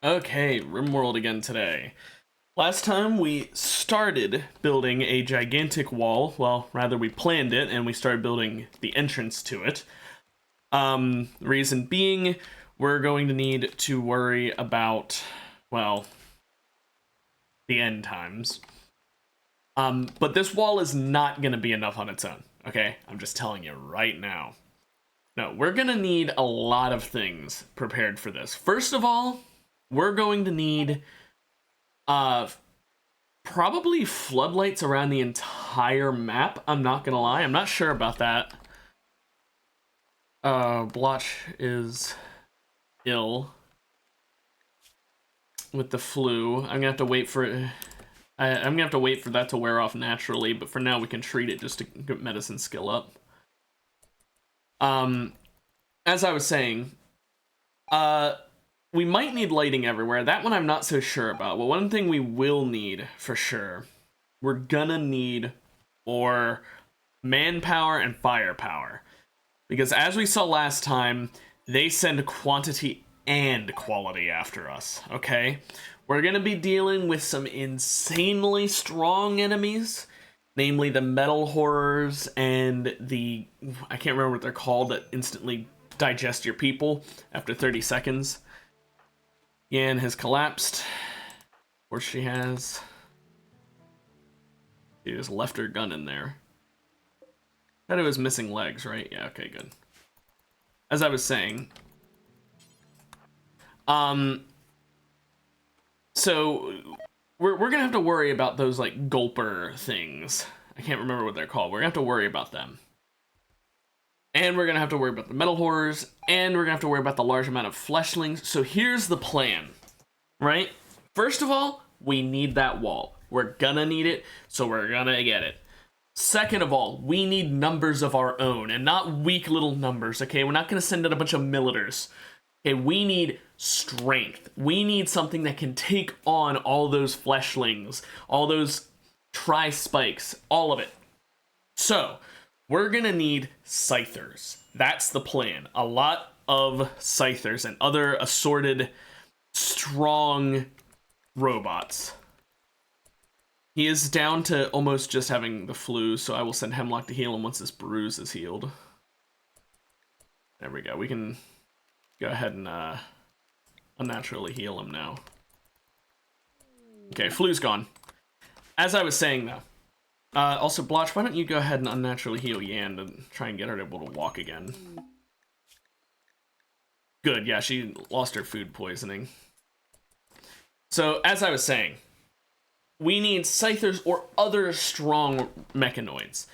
Okay, Rimworld again today. Last time we started building a gigantic wall. Well, rather we planned it and we started building the entrance to it. Reason being, we're going to need to worry about, well, the end times. But this wall is not going to be enough on its own, okay? I'm just telling you right now. No, we're going to need a lot of things prepared for this. First of all, we're going to need probably floodlights around the entire map. I'm not gonna lie, I'm not sure about that. Blotch is ill with the flu. I'm gonna have to wait for it. I'm gonna have to wait for that to wear off naturally, but for now we can treat it just to get medicine skill up. As I was saying, we might need lighting everywhere. That one I'm not so sure about. But one thing we will need for sure, we're gonna need more manpower and firepower. Because as we saw last time, they send quantity and quality after us, okay? We're gonna be dealing with some insanely strong enemies, namely the metal horrors and the, I can't remember what they're called, that instantly digest your people after 30 seconds. Yan has collapsed. Or she has. She just left her gun in there. Thought it was missing legs, right? Yeah, okay, good. As I was saying. So we're gonna have to worry about those like gulper things. I can't remember what they're called. We're gonna have to worry about them. And we're gonna have to worry about the metal horrors, and we're gonna have to worry about the large amount of fleshlings. So here's the plan, right? First of all, we need that wall. We're gonna need it, so we're gonna get it. Second of all, we need numbers of our own, and not weak little numbers, okay? We're not gonna send out a bunch of militars. Okay, we need strength. We need something that can take on all those fleshlings, all those tri-spikes, all of it. So, we're gonna need scythers. That's the plan. A lot of scythers and other assorted, strong robots. He is down to almost just having the flu, so I will send Hemlock to heal him once this bruise is healed. There we go. We can go ahead and unnaturally heal him now. Okay, flu's gone. As I was saying, though, also, Blotch, why don't you go ahead and unnaturally heal Yan to try and get her able to walk again? Good, yeah, she lost her food poisoning. So, as I was saying, we need scythers or other strong mechanoids.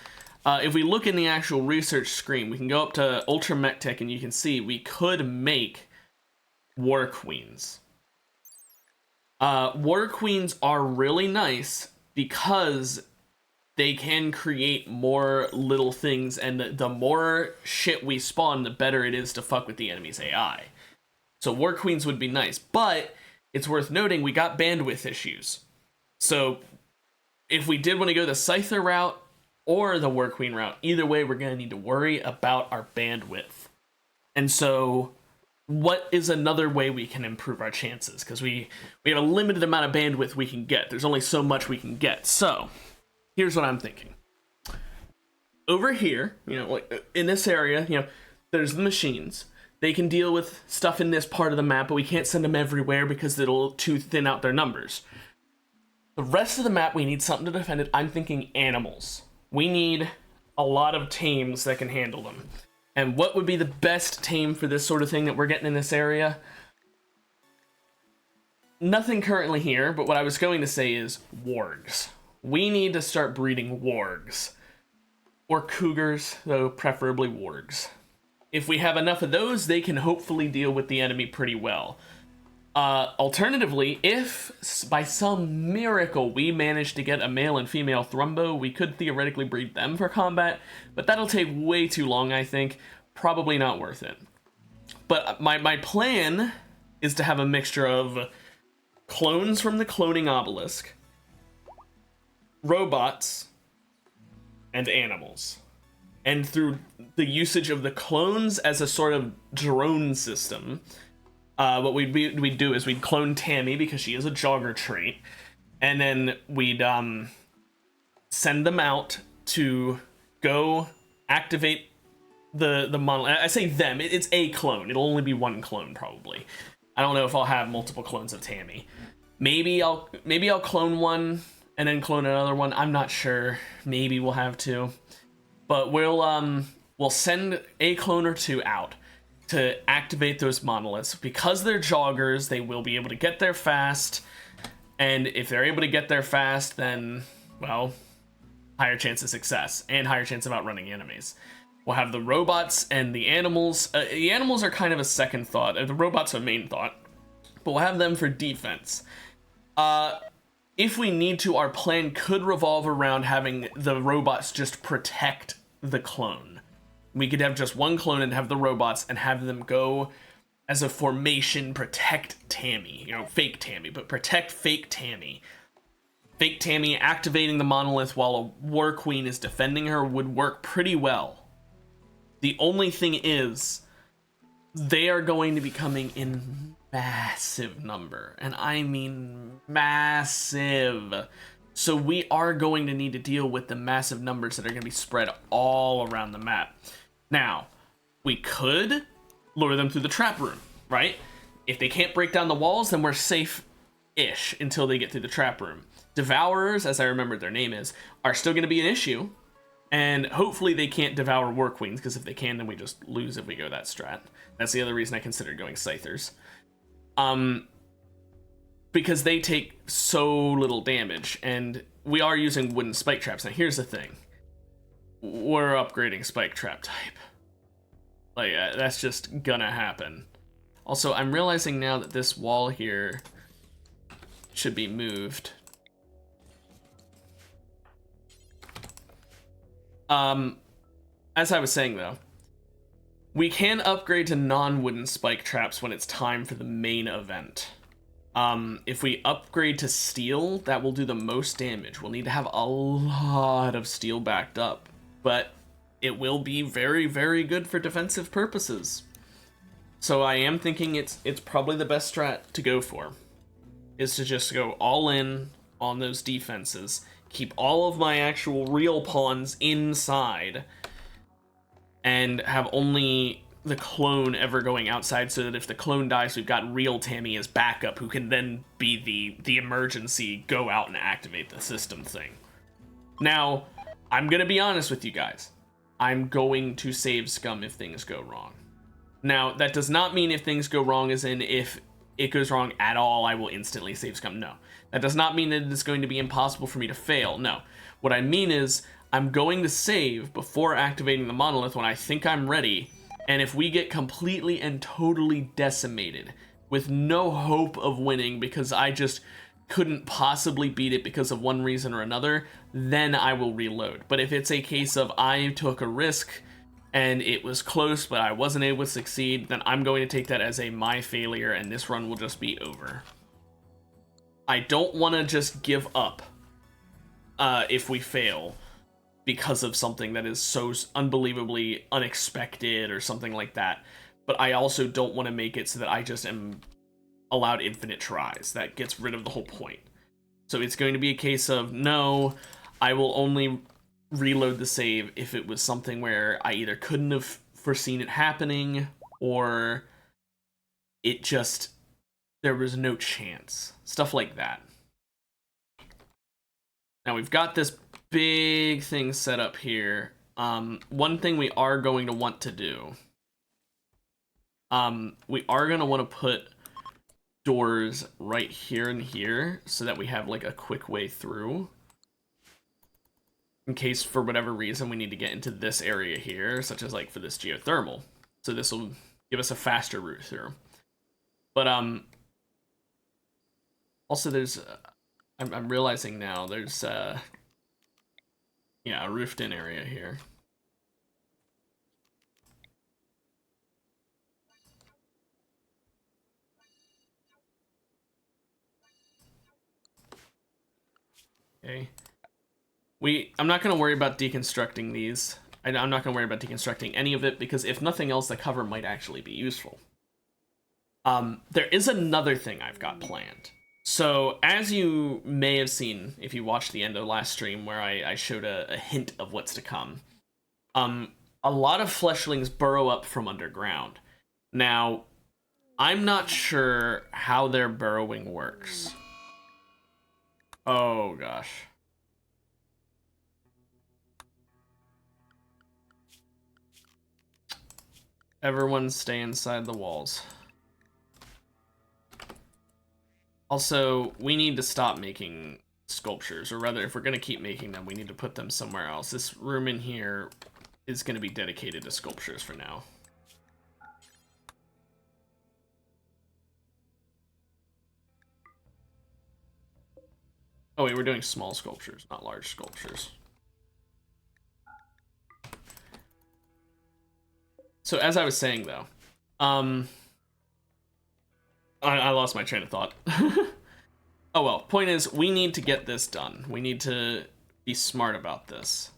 If we look in the actual research screen, we can go up to Ultra Mech Tech and you can see we could make War Queens. War Queens are really nice because they can create more little things, and the more shit we spawn, the better it is to fuck with the enemy's AI. So War Queens would be nice, but it's worth noting we got bandwidth issues. So if we did want to go the Scyther route or the War Queen route, either way we're going to need to worry about our bandwidth. And so what is another way we can improve our chances? Because we have a limited amount of bandwidth we can get. There's only so much we can get. So here's what I'm thinking. Over here, like in this area, there's the machines. They can deal with stuff in this part of the map, but we can't send them everywhere because it'll too thin out their numbers. The rest of the map, we need something to defend it. I'm thinking animals. We need a lot of tames that can handle them. And what would be the best tame for this sort of thing that we're getting in this area? Nothing currently here, but what I was going to say is wargs. We need to start breeding wargs. Or cougars, though preferably wargs. If we have enough of those, they can hopefully deal with the enemy pretty well. Alternatively, if by some miracle we manage to get a male and female Thrumbo, we could theoretically breed them for combat, but that'll take way too long, I think. Probably not worth it. But my plan is to have a mixture of clones from the cloning obelisk, robots, and animals. And through the usage of the clones as a sort of drone system, What we'd do is we'd clone Tammy because she is a jogger trait, and then we'd send them out to go activate the monolith. I say them, it's a clone. It'll only be one clone probably. I don't know if I'll have multiple clones of Tammy. Maybe I'll clone one and then clone another one. I'm not sure. Maybe we'll have to. But we'll send a clone or two out to activate those monoliths. Because they're joggers, they will be able to get there fast. And if they're able to get there fast, then, well, higher chance of success and higher chance of outrunning enemies. We'll have the robots and the animals. The animals are kind of a second thought. The robots are a main thought. But we'll have them for defense. If we need to, our plan could revolve around having the robots just protect the clone. We could have just one clone and have the robots and have them go as a formation, protect Tammy. You know, fake Tammy, but protect fake Tammy. Fake Tammy activating the monolith while a war queen is defending her would work pretty well. The only thing is, they are going to be coming in massive number, and I mean massive. So we are going to need to deal with the massive numbers that are going to be spread all around the map. Now, we could lure them through the trap room, right? If they can't break down the walls, then we're safe-ish until they get through the trap room. Devourers, as I remember their name is, are still going to be an issue, and hopefully they can't devour war queens, because if they can, then we just lose if we go that strat. That's the other reason I considered going Scythers. Because they take so little damage, and we are using wooden spike traps. Now here's the thing. We're upgrading spike trap type. Like, that's just gonna happen. Also, I'm realizing now that this wall here should be moved. As I was saying though, we can upgrade to non-wooden spike traps when it's time for the main event. If we upgrade to steel, that will do the most damage. We'll need to have a lot of steel backed up, but it will be very, very good for defensive purposes. So I am thinking it's probably the best strat to go for, is to just go all in on those defenses, keep all of my actual real pawns inside, and have only the clone ever going outside, so that if the clone dies, we've got real Tammy as backup, who can then be the emergency go out and activate the system thing. Now, I'm gonna be honest with you guys. I'm going to save scum if things go wrong. Now, that does not mean if things go wrong as in if it goes wrong at all, I will instantly save scum. No. That does not mean that it is going to be impossible for me to fail. No. What I mean is, I'm going to save before activating the monolith when I think I'm ready, and if we get completely and totally decimated with no hope of winning because I just couldn't possibly beat it because of one reason or another, then I will reload. But if it's a case of I took a risk and it was close but I wasn't able to succeed, then I'm going to take that as my failure, and this run will just be over. I don't want to just give up if we fail because of something that is so unbelievably unexpected or something like that. But I also don't want to make it so that I just am allowed infinite tries. That gets rid of the whole point. So it's going to be a case of, no, I will only reload the save if it was something where I either couldn't have foreseen it happening, or it just, there was no chance. Stuff like that. Now we've got this big thing set up here. One thing we are going to want to do, we are going to want to put doors right here and here so that we have like a quick way through, in case for whatever reason we need to get into this area here, such as like for this geothermal. So this will give us a faster route through. But also there's I'm realizing now there's yeah, a roofed in area here. Okay. I'm not going to worry about deconstructing these. I'm not going to worry about deconstructing any of it, because if nothing else, the cover might actually be useful. There is another thing I've got planned. So, as you may have seen if you watched the end of last stream where I showed a hint of what's to come, a lot of fleshlings burrow up from underground. Now, I'm not sure how their burrowing works. Oh, gosh. Everyone stay inside the walls. Also, we need to stop making sculptures, or rather, if we're going to keep making them, we need to put them somewhere else. This room in here is going to be dedicated to sculptures for now. Oh wait, we're doing small sculptures, not large sculptures. So as I was saying though, I lost my train of thought. Oh well, point is, we need to get this done. We need to be smart about this.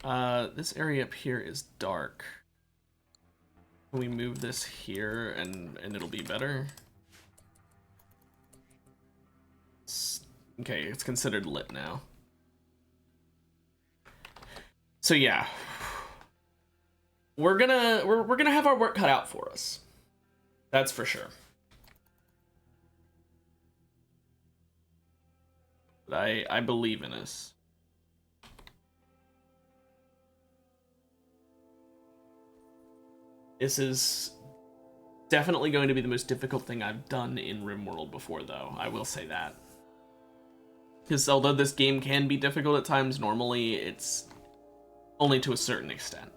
This area up here is dark. Can we move this here and it'll be better? Okay, it's considered lit now. So yeah, we're gonna have our work cut out for us. That's for sure. But I believe in us. This is definitely going to be the most difficult thing I've done in Rimworld before, though. I will say that. Because although this game can be difficult at times, normally it's only to a certain extent.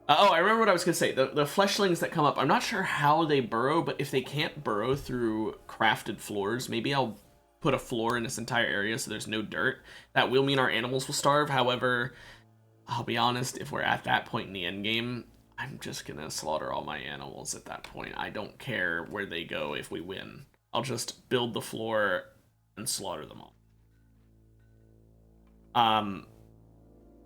Oh, I remember what I was going to say. The fleshlings that come up, I'm not sure how they burrow, but if they can't burrow through crafted floors, maybe I'll put a floor in this entire area so there's no dirt. That will mean our animals will starve. However, I'll be honest, if we're at that point in the end game, I'm just going to slaughter all my animals at that point. I don't care where they go if we win. I'll just build the floor and slaughter them all.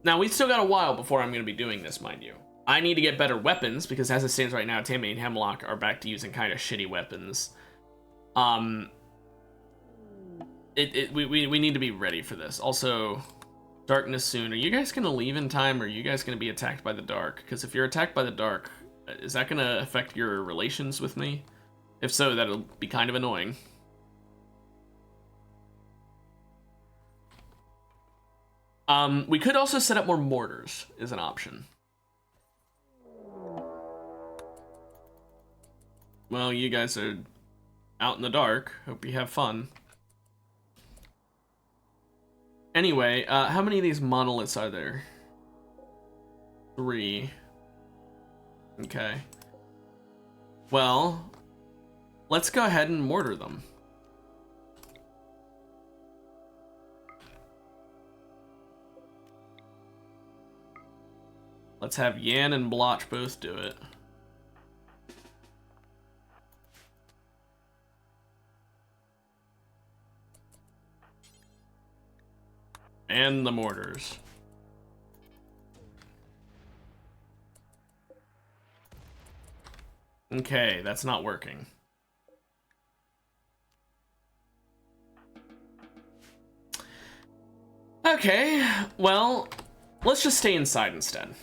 Now, we've still got a while before I'm going to be doing this, mind you. I need to get better weapons, because as it stands right now, Tammy and Hemlock are back to using kind of shitty weapons. We need to be ready for this. Also, darkness soon. Are you guys going to leave in time, or are you guys going to be attacked by the dark? Because if you're attacked by the dark, is that going to affect your relations with me? If so, that'll be kind of annoying. We could also set up more mortars, is an option. Well, you guys are out in the dark. Hope you have fun. Anyway, how many of these monoliths are there? 3. Okay. Well, let's go ahead and mortar them. Let's have Yan and Blotch both do it. And the mortars. Okay, that's not working. Okay, well, let's just stay inside instead.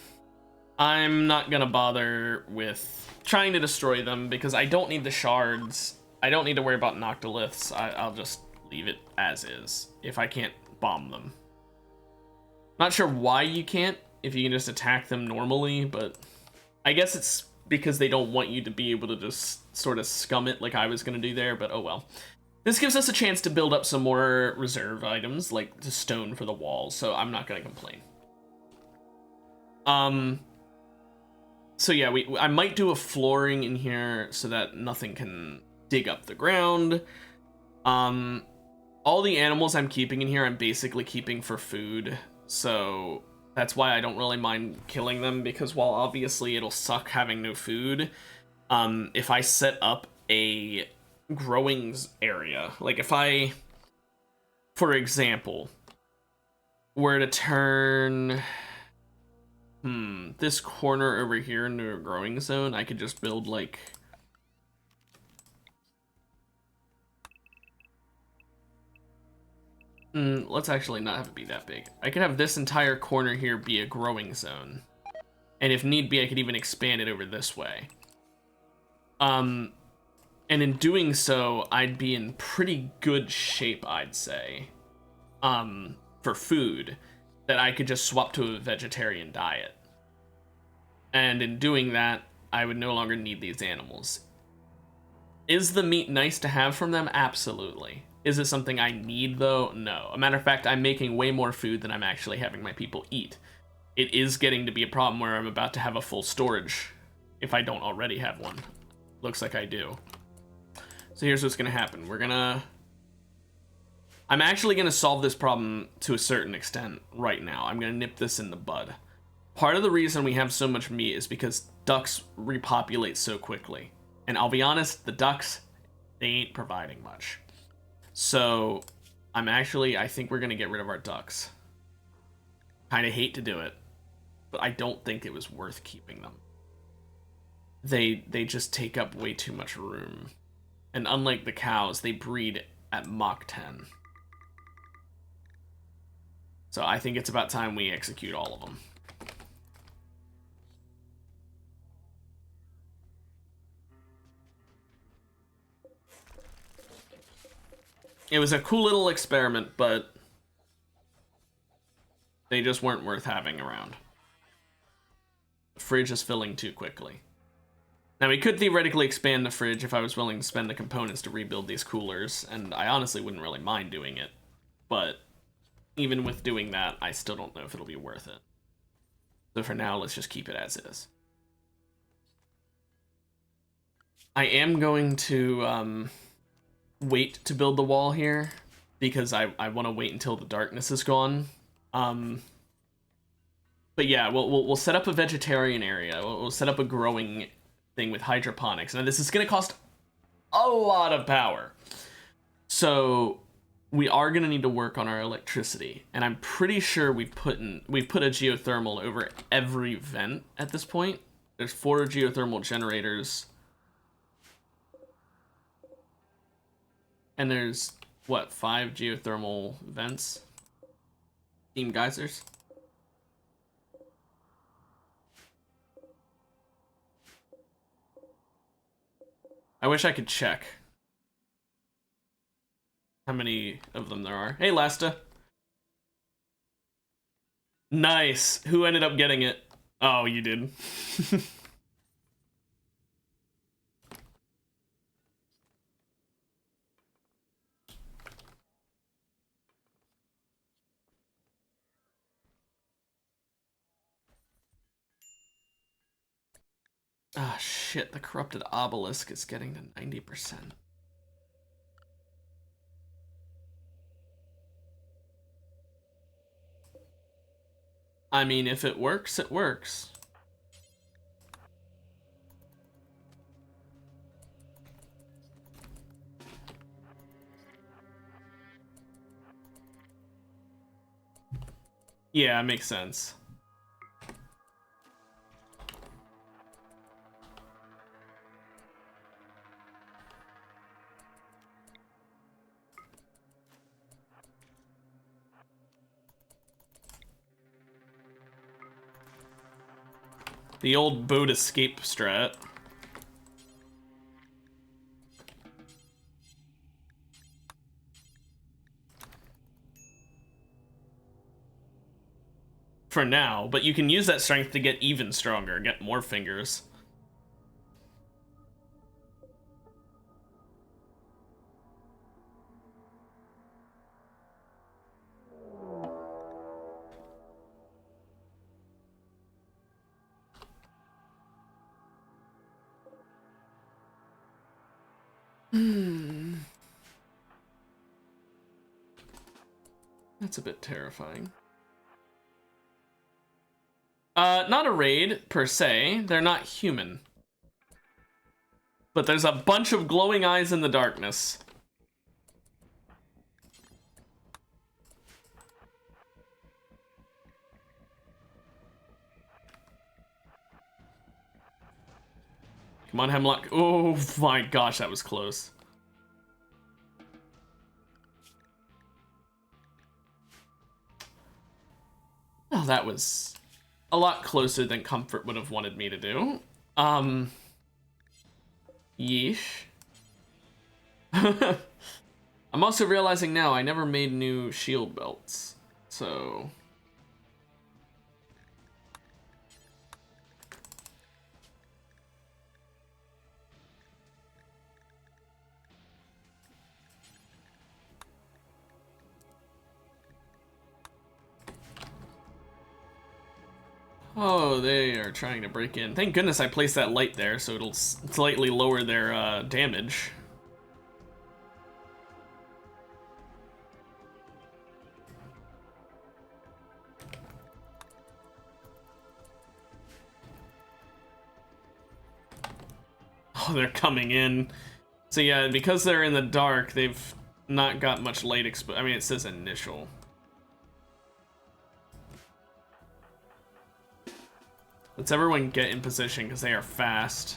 I'm not gonna bother with trying to destroy them because I don't need the shards. I don't need to worry about noctiliths. I'll just leave it as is if I can't bomb them. Not sure why you can't, if you can just attack them normally, but I guess it's because they don't want you to be able to just sort of scum it like I was gonna do there, but oh well. This gives us a chance to build up some more reserve items, like the stone for the walls, so I'm not gonna complain. So yeah, I might do a flooring in here so that nothing can dig up the ground. All the animals I'm keeping in here, I'm basically keeping for food. So that's why I don't really mind killing them, because while obviously it'll suck having no food, if I set up a growing area, like if I, for example, were to turn This corner over here into a growing zone, I could just build, like... let's actually not have it be that big. I could have this entire corner here be a growing zone. And if need be, I could even expand it over this way. And in doing so, I'd be in pretty good shape, I'd say. For food, that I could just swap to a vegetarian diet. And in doing that, I would no longer need these animals. Is the meat nice to have from them? Absolutely. Is it something I need, though? No. A matter of fact, I'm making way more food than I'm actually having my people eat. It is getting to be a problem where I'm about to have a full storage, if I don't already have one. Looks like I do. So here's what's gonna happen. I'm actually gonna solve this problem to a certain extent right now. I'm gonna nip this in the bud. Part of the reason we have so much meat is because ducks repopulate so quickly. And I'll be honest, the ducks, they ain't providing much. So, I think we're gonna get rid of our ducks. Kinda hate to do it, but I don't think it was worth keeping them. They just take up way too much room. And unlike the cows, they breed at Mach 10. So I think it's about time we execute all of them. It was a cool little experiment, but they just weren't worth having around. The fridge is filling too quickly. Now, we could theoretically expand the fridge if I was willing to spend the components to rebuild these coolers, and I honestly wouldn't really mind doing it. But even with doing that, I still don't know if it'll be worth it. So for now, let's just keep it as is. I am going to wait to build the wall here, because I want to wait until the darkness is gone. But yeah, we'll set up a vegetarian area. We'll set up a growing thing with hydroponics. Now this is going to cost a lot of power. So we are going to need to work on our electricity. And I'm pretty sure we've put a geothermal over every vent at this point. There's 4 geothermal generators. And there's, what, 5 geothermal vents? Steam geysers? I wish I could check how many of them there are. Hey, Lasta. Nice. Who ended up getting it? Oh, you did. Ah, shit. The corrupted obelisk is getting to 90%. I mean, if it works, it works. Yeah, it makes sense. The old boat escape strat. For now, but you can use that strength to get even stronger, get more fingers. That's a bit terrifying. Not a raid, per se. They're not human. But there's a bunch of glowing eyes in the darkness. Come on, Hemlock. Oh my gosh, that was close. Oh, that was a lot closer than Comfort would have wanted me to do. Yeesh. I'm also realizing now I never made new shield belts, so... Oh, they are trying to break in. Thank goodness I placed that light there, so it'll slightly lower their damage. Oh, they're coming in. So yeah, because they're in the dark, they've not got much light exposure. I mean, it says initial. Let's everyone get in position because they are fast.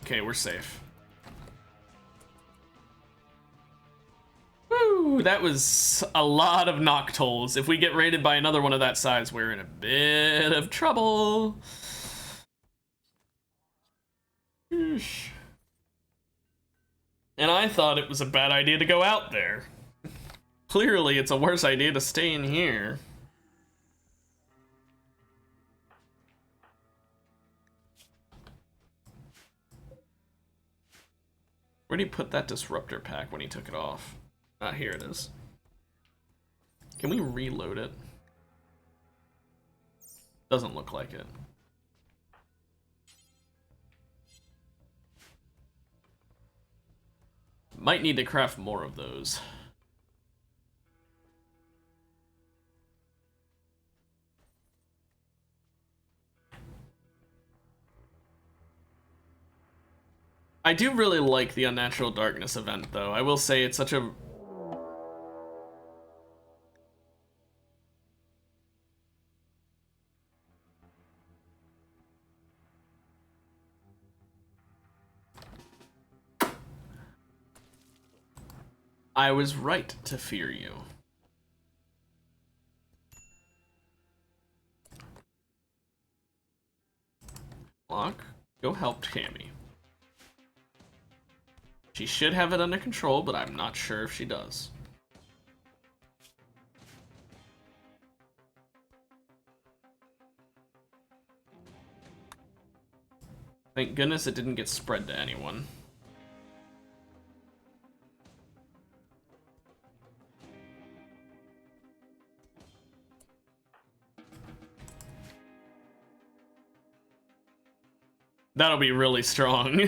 Okay, we're safe. Woo, that was a lot of Noctols. If we get raided by another one of that size, we're in a bit of trouble. Eesh. And I thought it was a bad idea to go out there. Clearly, it's a worse idea to stay in here. Where'd he put that disruptor pack when he took it off? Ah, here it is. Can we reload it? Doesn't look like it. Might need to craft more of those. I do really like the Unnatural Darkness event, though. I will say it's such a... I was right to fear you. Lock, go help Tammy. She should have it under control, but I'm not sure if she does. Thank goodness it didn't get spread to anyone. That'll be really strong.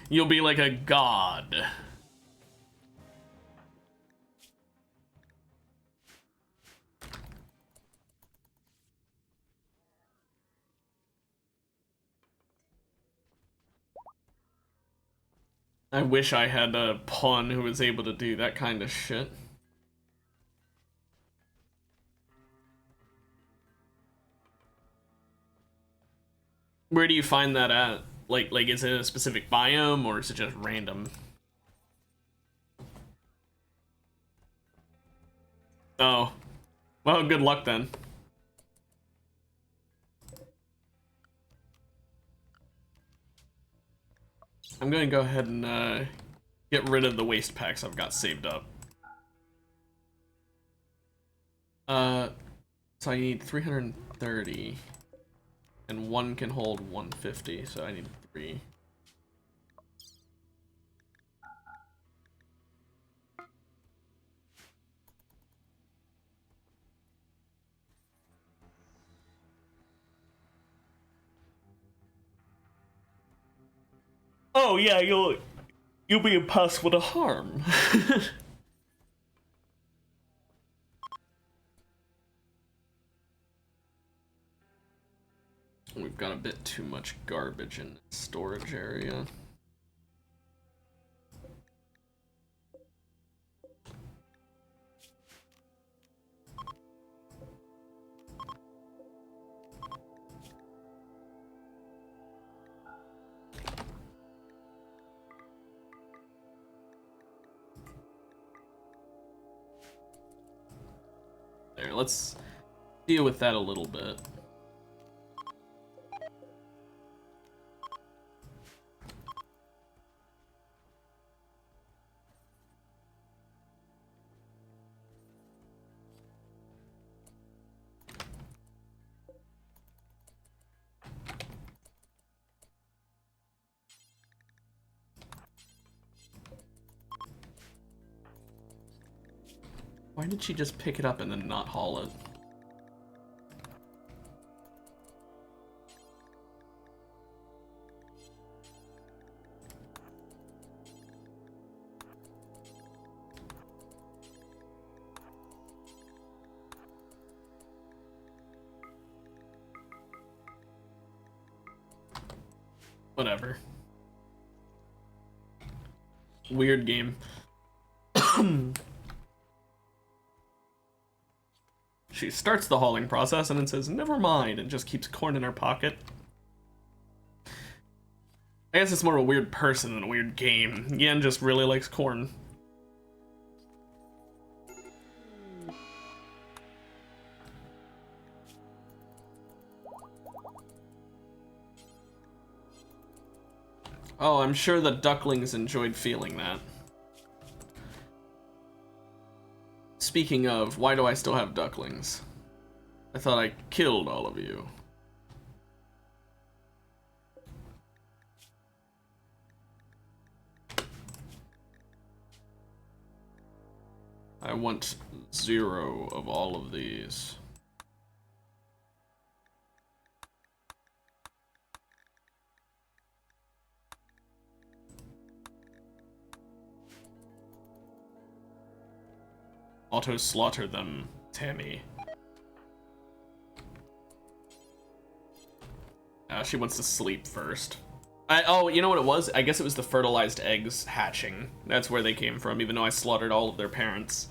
You'll be like a god. I wish I had a pawn who was able to do that kind of shit. Where do you find that at? Like is it a specific biome or is it just random? Oh. Well, good luck then. I'm gonna go ahead and get rid of the waste packs I've got saved up. So I need 330. And one can hold 150, so I need 3. Oh yeah, you'll be impossible to harm. We've got a bit too much garbage in the storage area. there. Let's deal with that a little bit. Why did she just pick it up and then not haul it? Whatever. Weird game. She starts the hauling process and then says, never mind, and just keeps corn in her pocket. I guess it's more a weird person than a weird game. Yen just really likes corn. Oh, I'm sure the ducklings enjoyed feeling that. Speaking of, why do I still have ducklings? I thought I killed all of you. I want 0 of all of these. Auto-slaughter them, Tammy. She wants to sleep first. Oh, you know what it was? I guess it was the fertilized eggs hatching. That's where they came from, even though I slaughtered all of their parents.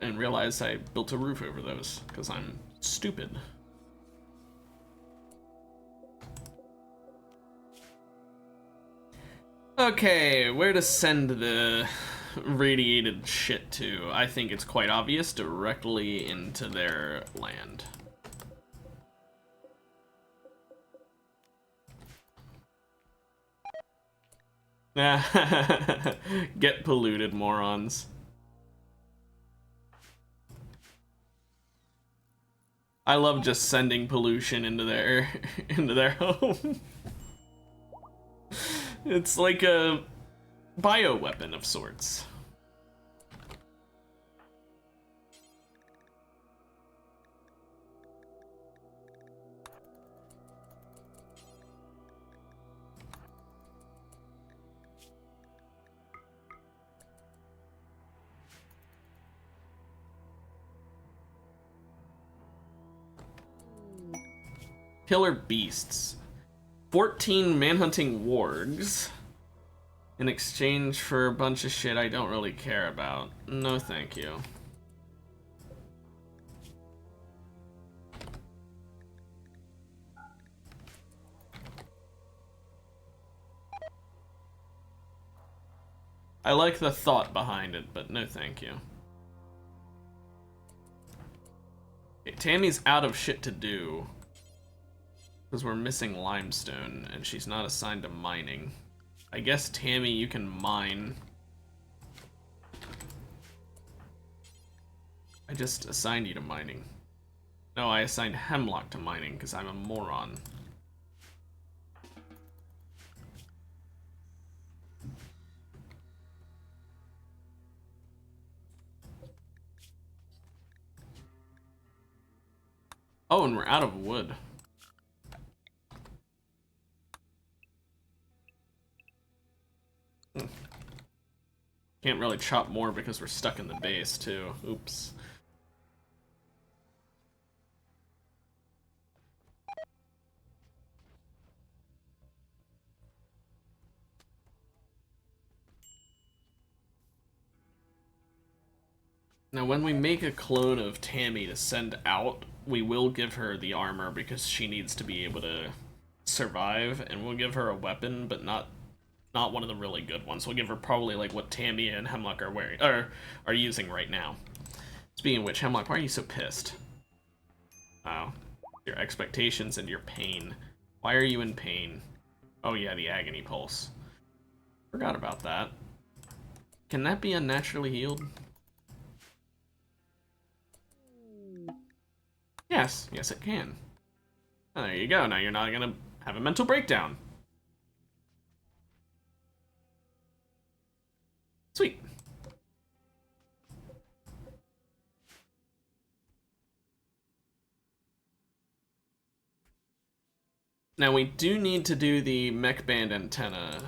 And realized I built a roof over those, because I'm stupid. Okay, where to send the radiated shit to? I think it's quite obvious, directly into their land. Get polluted, morons. I love just sending pollution into their home. It's like a bioweapon of sorts. Killer beasts. 14 manhunting wargs in exchange for a bunch of shit I don't really care about. No thank you. I like the thought behind it, but no thank you. Okay, Tammy's out of shit to do. Because we're missing limestone, and she's not assigned to mining. I guess, Tammy, you can mine. I just assigned you to mining. No, I assigned Hemlock to mining, because I'm a moron. Oh, and we're out of wood. Can't really chop more because we're stuck in the base, too. Oops. Now, when we make a clone of Tammy to send out, we will give her the armor because she needs to be able to survive, and we'll give her a weapon, but not one of the really good ones. We'll give her probably like what Tammy and Hemlock are wearing, or are using right now. Speaking of which, Hemlock, why are you so pissed? Oh, your expectations and your pain. Why are you in pain? Oh yeah, the agony pulse. Forgot about that. Can that be unnaturally healed? Yes, yes it can. Oh, there you go, now you're not gonna have a mental breakdown. Sweet. Now we do need to do the mech band antenna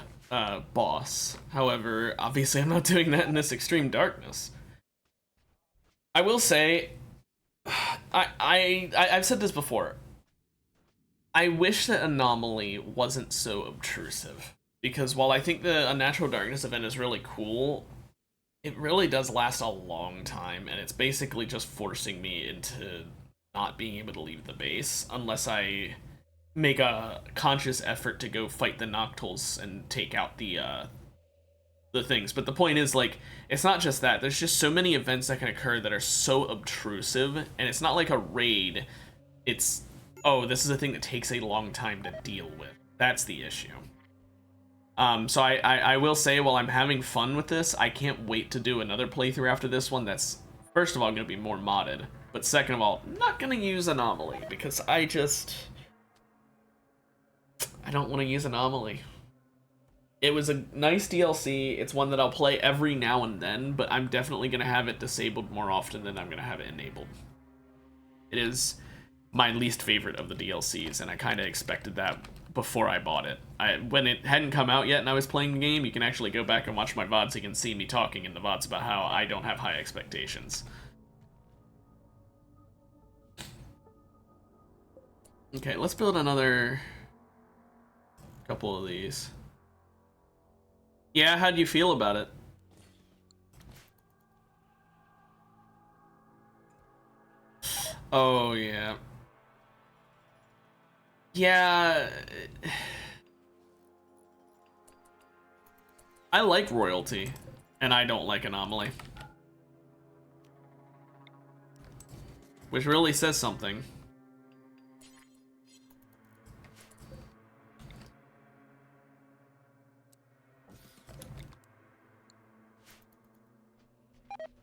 boss. However, obviously I'm not doing that in this extreme darkness. I will say, I've said this before. I wish that Anomaly wasn't so obtrusive. Because while I think the Unnatural Darkness event is really cool, it really does last a long time, and it's basically just forcing me into not being able to leave the base unless I make a conscious effort to go fight the Noctuls and take out the things. But the point is, like, it's not just that. There's just so many events that can occur that are so obtrusive, and it's not like a raid. It's, oh, this is a thing that takes a long time to deal with. That's the issue. So I will say, while I'm having fun with this, I can't wait to do another playthrough after this one that's, first of all, going to be more modded, but second of all, not going to use Anomaly, because I don't want to use Anomaly. It was a nice DLC. It's one that I'll play every now and then, but I'm definitely going to have it disabled more often than I'm going to have it enabled. It is my least favorite of the DLCs, and I kind of expected that before I bought it. When it hadn't come out yet and I was playing the game, you can actually go back and watch my VODs. So you can see me talking in the VODs about how I don't have high expectations. Okay, let's build another couple of these. Yeah, how do you feel about it? Oh, yeah. Yeah. I like Royalty, and I don't like Anomaly. Which really says something.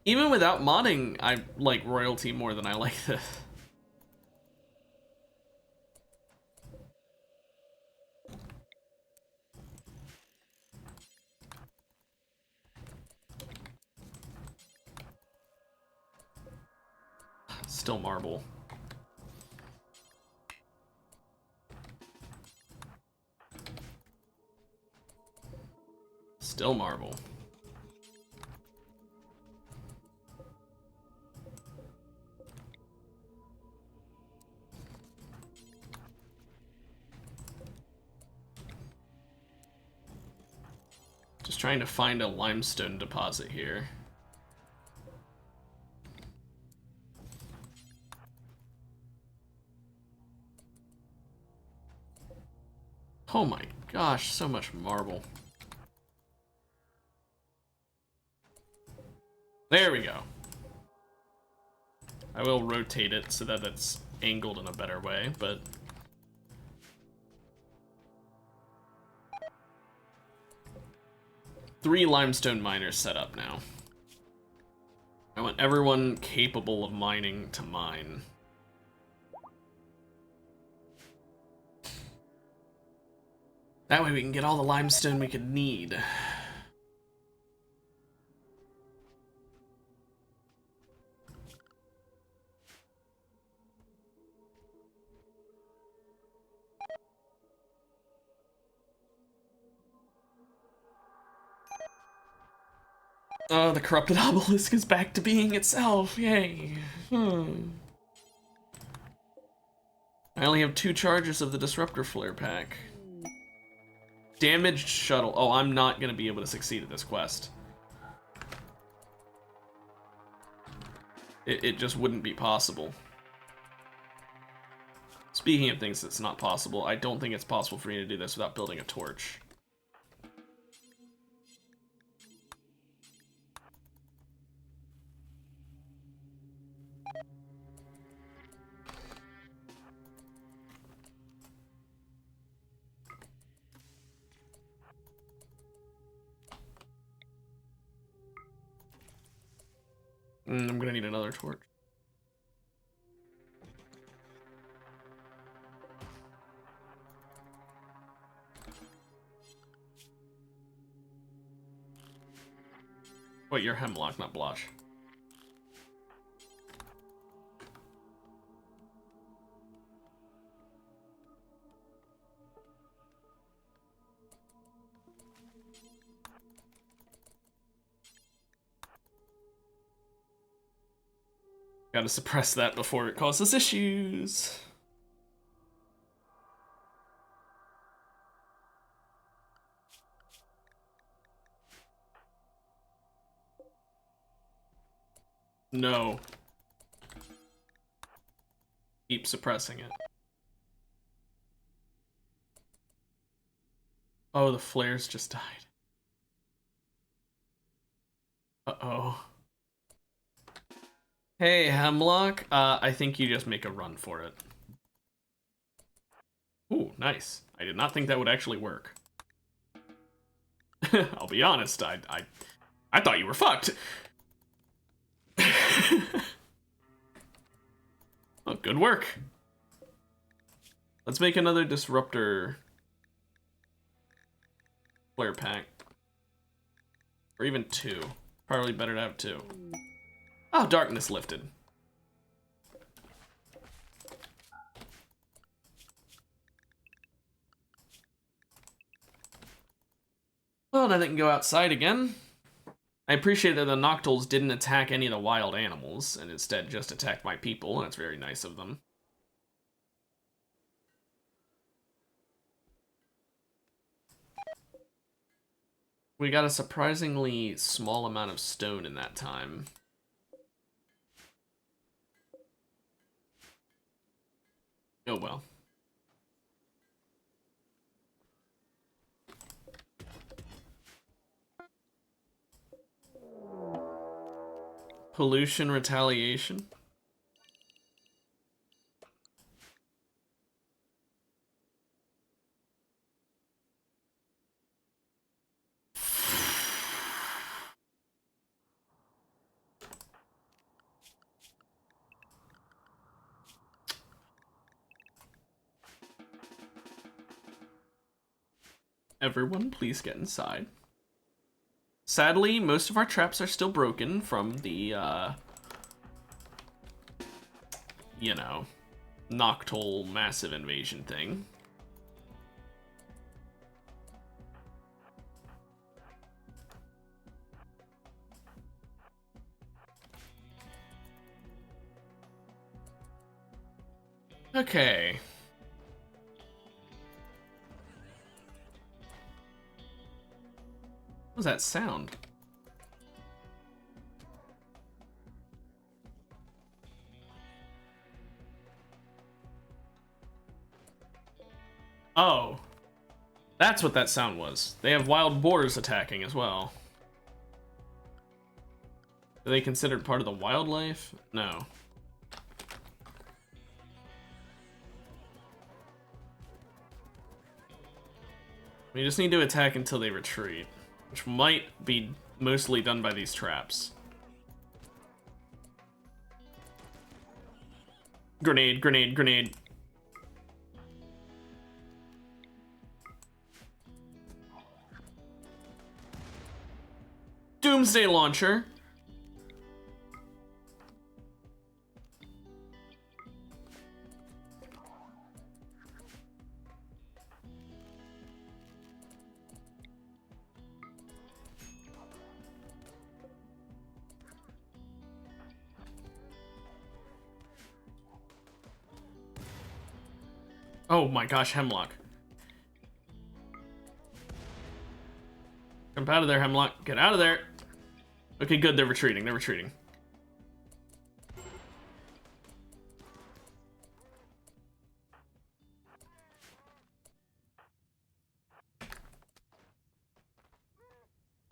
Even without modding, I like Royalty more than I like this. Still marble. Still marble. Just trying to find a limestone deposit here. Oh my gosh, so much marble. There we go. I will rotate it so that it's angled in a better way, but... Three limestone miners set up now. I want everyone capable of mining to mine. That way we can get all the limestone we could need. Oh, the corrupted obelisk is back to being itself. Yay. I only have 2 charges of the disruptor flare pack. Damaged shuttle. Oh, I'm not gonna be able to succeed at this quest. It just wouldn't be possible. Speaking of things that's not possible, I don't think it's possible for me to do this without building a torch. I'm gonna need another torch. Wait, you're hemlock, not blush. Gotta suppress that before it causes issues. No. Keep suppressing it. Oh, the flares just died. Uh-oh. Hey, Hemlock. I think you just make a run for it. Ooh, nice. I did not think that would actually work. I'll be honest, I thought you were fucked. Oh, good work. Let's make another disruptor flare pack. Or even two. Probably better to have two. Oh, darkness lifted. Well, then it can go outside again. I appreciate that the Noctols didn't attack any of the wild animals, and instead just attacked my people, and it's very nice of them. We got a surprisingly small amount of stone in that time. Oh well. Pollution retaliation. Everyone, please get inside. Sadly, most of our traps are still broken from the, you know, Noctol massive invasion thing. Okay. What was that sound? Oh. That's what that sound was. They have wild boars attacking as well. Are they considered part of the wildlife? No. We just need to attack until they retreat, which might be mostly done by these traps. Grenade, grenade, grenade. Doomsday launcher. Oh my gosh, Hemlock. Jump out of there, Hemlock. Get out of there. Okay, good, they're retreating, they're retreating.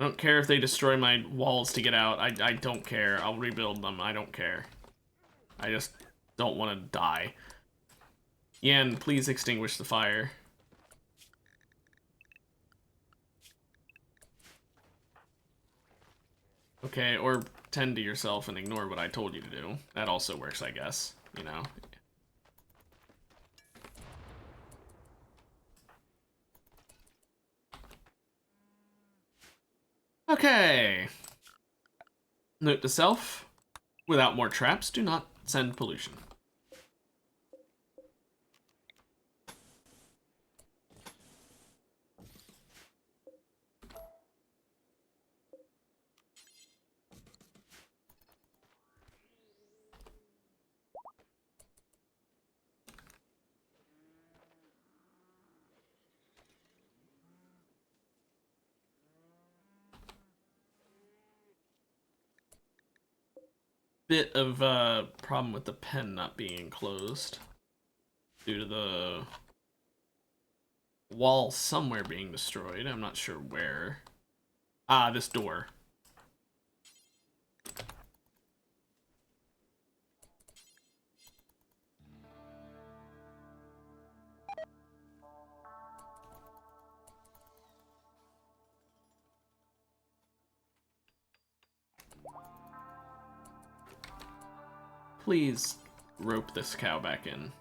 I don't care if they destroy my walls to get out. I don't care. I'll rebuild them. I don't care. I just don't want to die. Yan, please extinguish the fire. Okay, or tend to yourself and ignore what I told you to do. That also works, I guess. You know? Okay. Note to self. Without more traps, do not send pollution. Bit of problem with the pen not being enclosed due to the wall somewhere being destroyed. I'm not sure where. Ah, this door. Please rope this cow back in.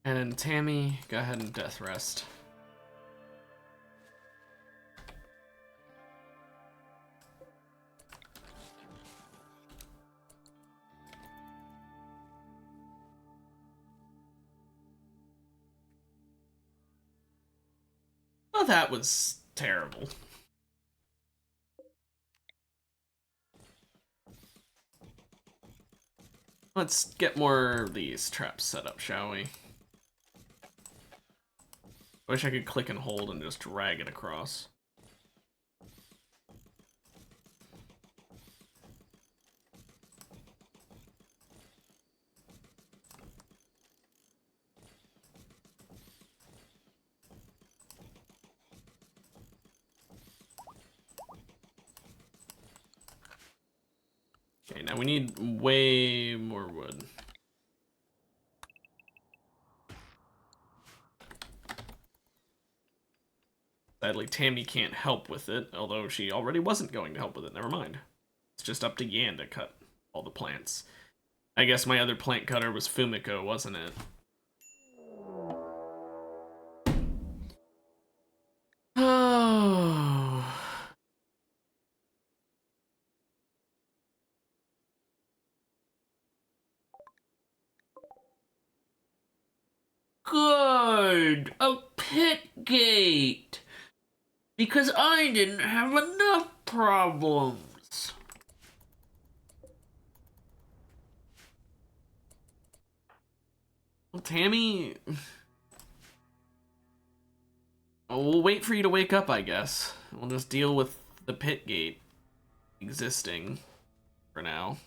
And then Tammy, go ahead and death rest. Oh, that was terrible. Let's get more of these traps set up, shall we? I wish I could click and hold and just drag it across. Okay, now we need way more wood. Sadly, Tammy can't help with it, although she already wasn't going to help with it. Never mind. It's just up to Yan to cut all the plants. I guess my other plant cutter was Fumiko, wasn't it? Oh. Good! A pit gate! Because I didn't have enough problems. Well, Tammy... We'll wait for you to wake up, I guess. We'll just deal with the pit gate existing for now.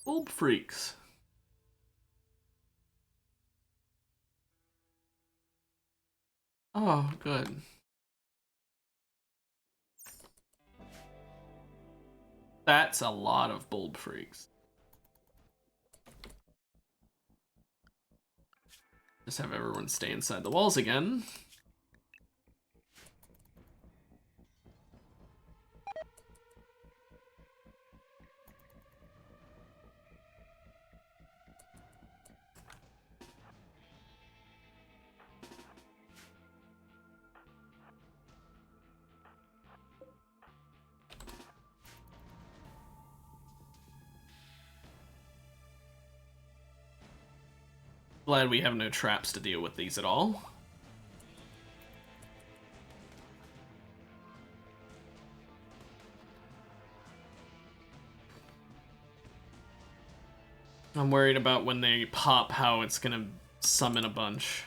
Bulb freaks. Oh, good. That's a lot of bulb freaks. Just have everyone stay inside the walls again. Glad we have no traps to deal with these at all. I'm worried about when they pop how it's gonna summon a bunch.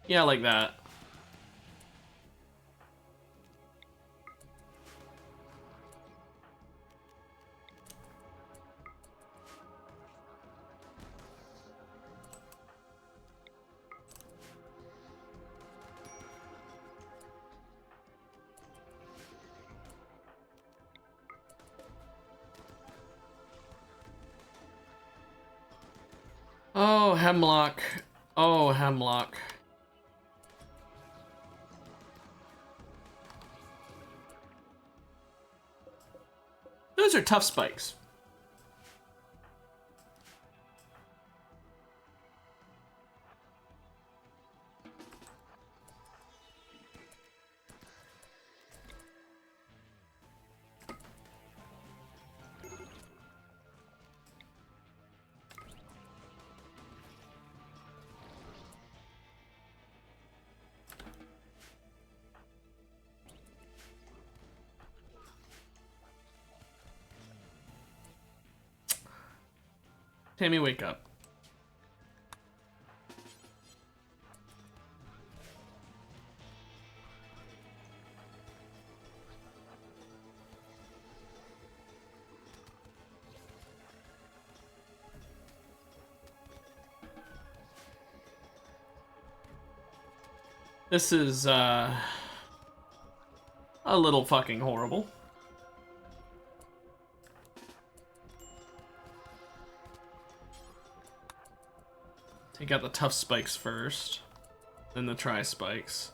Yeah, like that. Oh, Hemlock. Oh, Hemlock. Those are tough spikes. Tammy, wake up. This is, a little fucking horrible. Take out the tough spikes first, then the tri spikes.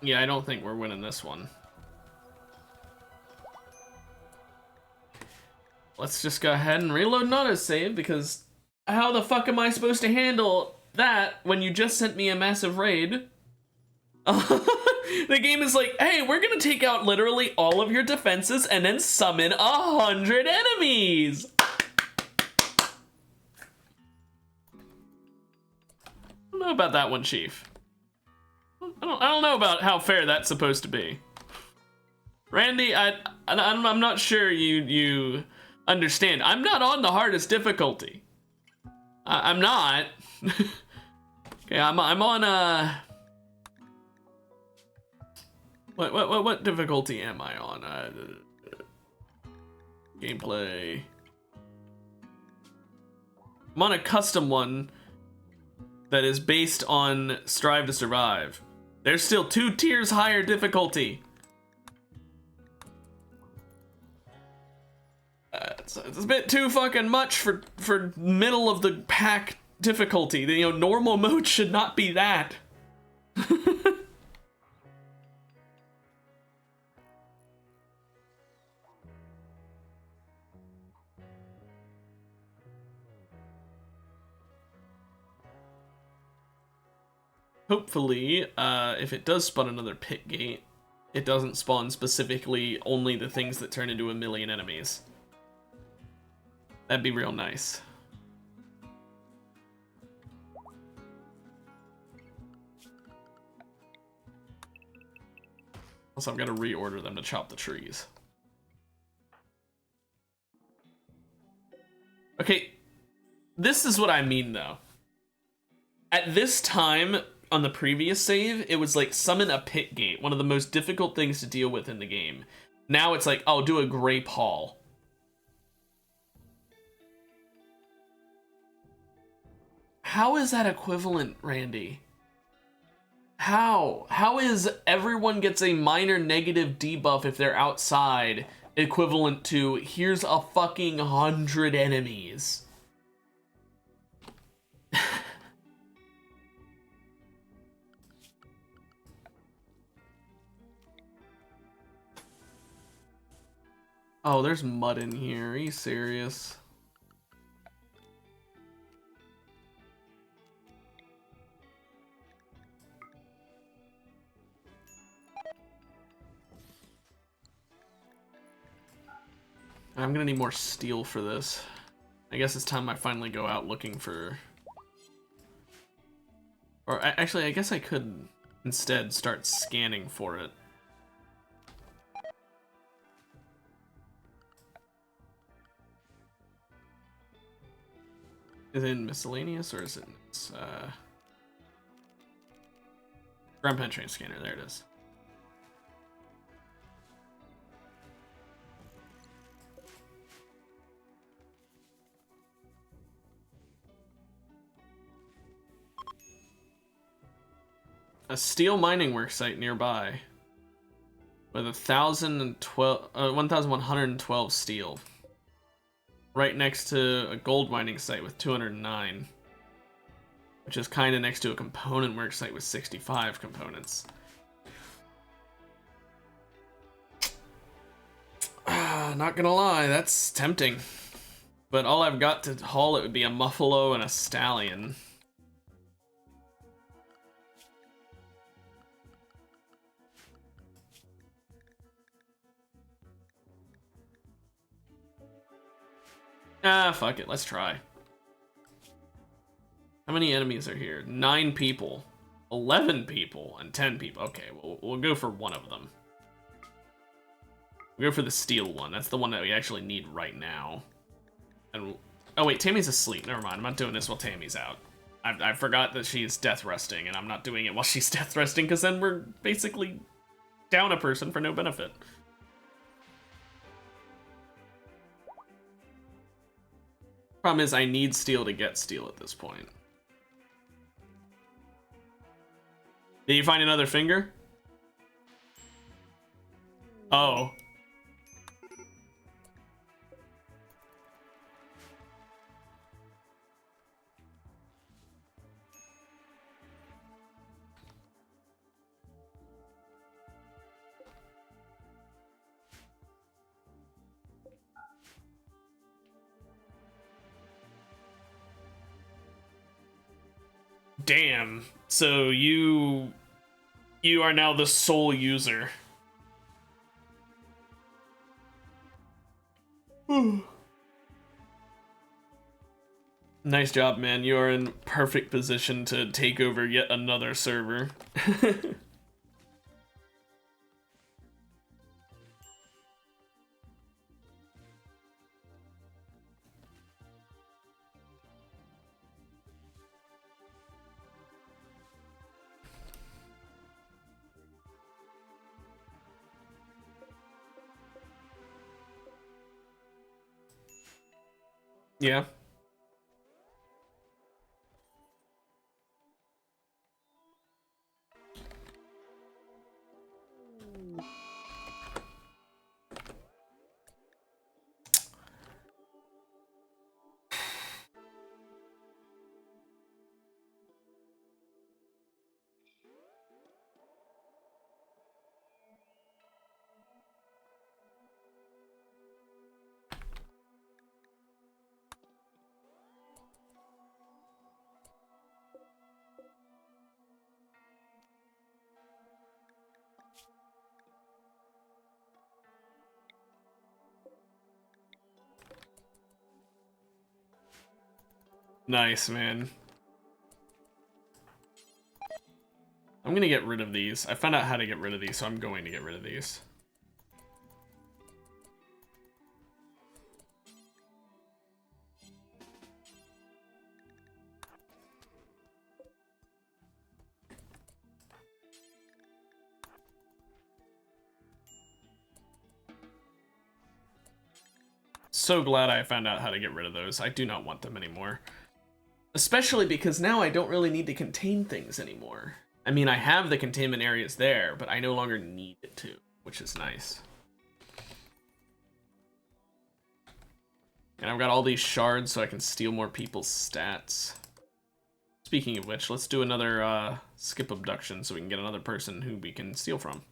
Yeah, I don't think we're winning this one. Let's just go ahead and reload and autosave, because how the fuck am I supposed to handle that when you just sent me a massive raid? The game is like, hey, we're gonna take out literally all of your defenses and then summon 100 enemies. I don't know about that one, Chief. I don't know about how fair that's supposed to be. Randy, I'm not sure you understand. I'm not on the hardest difficulty. I'm not. Okay, I'm on what difficulty am I on? Gameplay. I'm on a custom one that is based on Strive to Survive. There's still 2 tiers higher difficulty. It's a bit too fucking much for middle of the pack difficulty. You know, normal mode should not be that. Hopefully, if it does spawn another pit gate, it doesn't spawn specifically only the things that turn into 1,000,000 enemies. That'd be real nice. Also, I've got to reorder them to chop the trees. Okay, this is what I mean, though. At this time, on the previous save, it was like summon a pit gate, one of the most difficult things to deal with in the game. Now it's like, oh, do a grape hall. How is that equivalent, Randy? How? How is everyone gets a minor negative debuff if they're outside equivalent to here's a fucking 100 enemies? Oh, there's mud in here. Are you serious? I'm gonna need more steel for this. I guess it's time I finally go out looking for... Or actually, I guess I could instead start scanning for it. Is it in miscellaneous or is it in ground penetrating scanner? There it is. A steel mining work site nearby with 1,112 steel. Right next to a gold mining site with 209. Which is kind of next to a component work site with 65 components. Not gonna lie, that's tempting. But all I've got to haul it would be a muffalo and a stallion. Ah, fuck it, let's try. How many enemies are here? 9 people, 11 people, and 10 people. Okay, we'll go for one of them. We'll go for the steel one. That's the one that we actually need right now. And oh wait, Tammy's asleep. Never mind. I'm not doing this while Tammy's out. I forgot that she's death resting, and I'm not doing it while she's death resting, because then we're basically down a person for no benefit. Problem is, I need steel to get steel at this point. Did you find another finger? Oh. Damn. So you are now the sole user. Nice job, man. You are in perfect position to take over yet another server. Yeah. Nice, man. I'm gonna get rid of these. I found out how to get rid of these, so I'm going to get rid of these. So glad I found out how to get rid of those. I do not want them anymore. Especially because now I don't really need to contain things anymore. I mean, I have the containment areas there, but I no longer need it to, which is nice. And I've got all these shards so I can steal more people's stats. Speaking of which, let's do another skip abduction so we can get another person who we can steal from.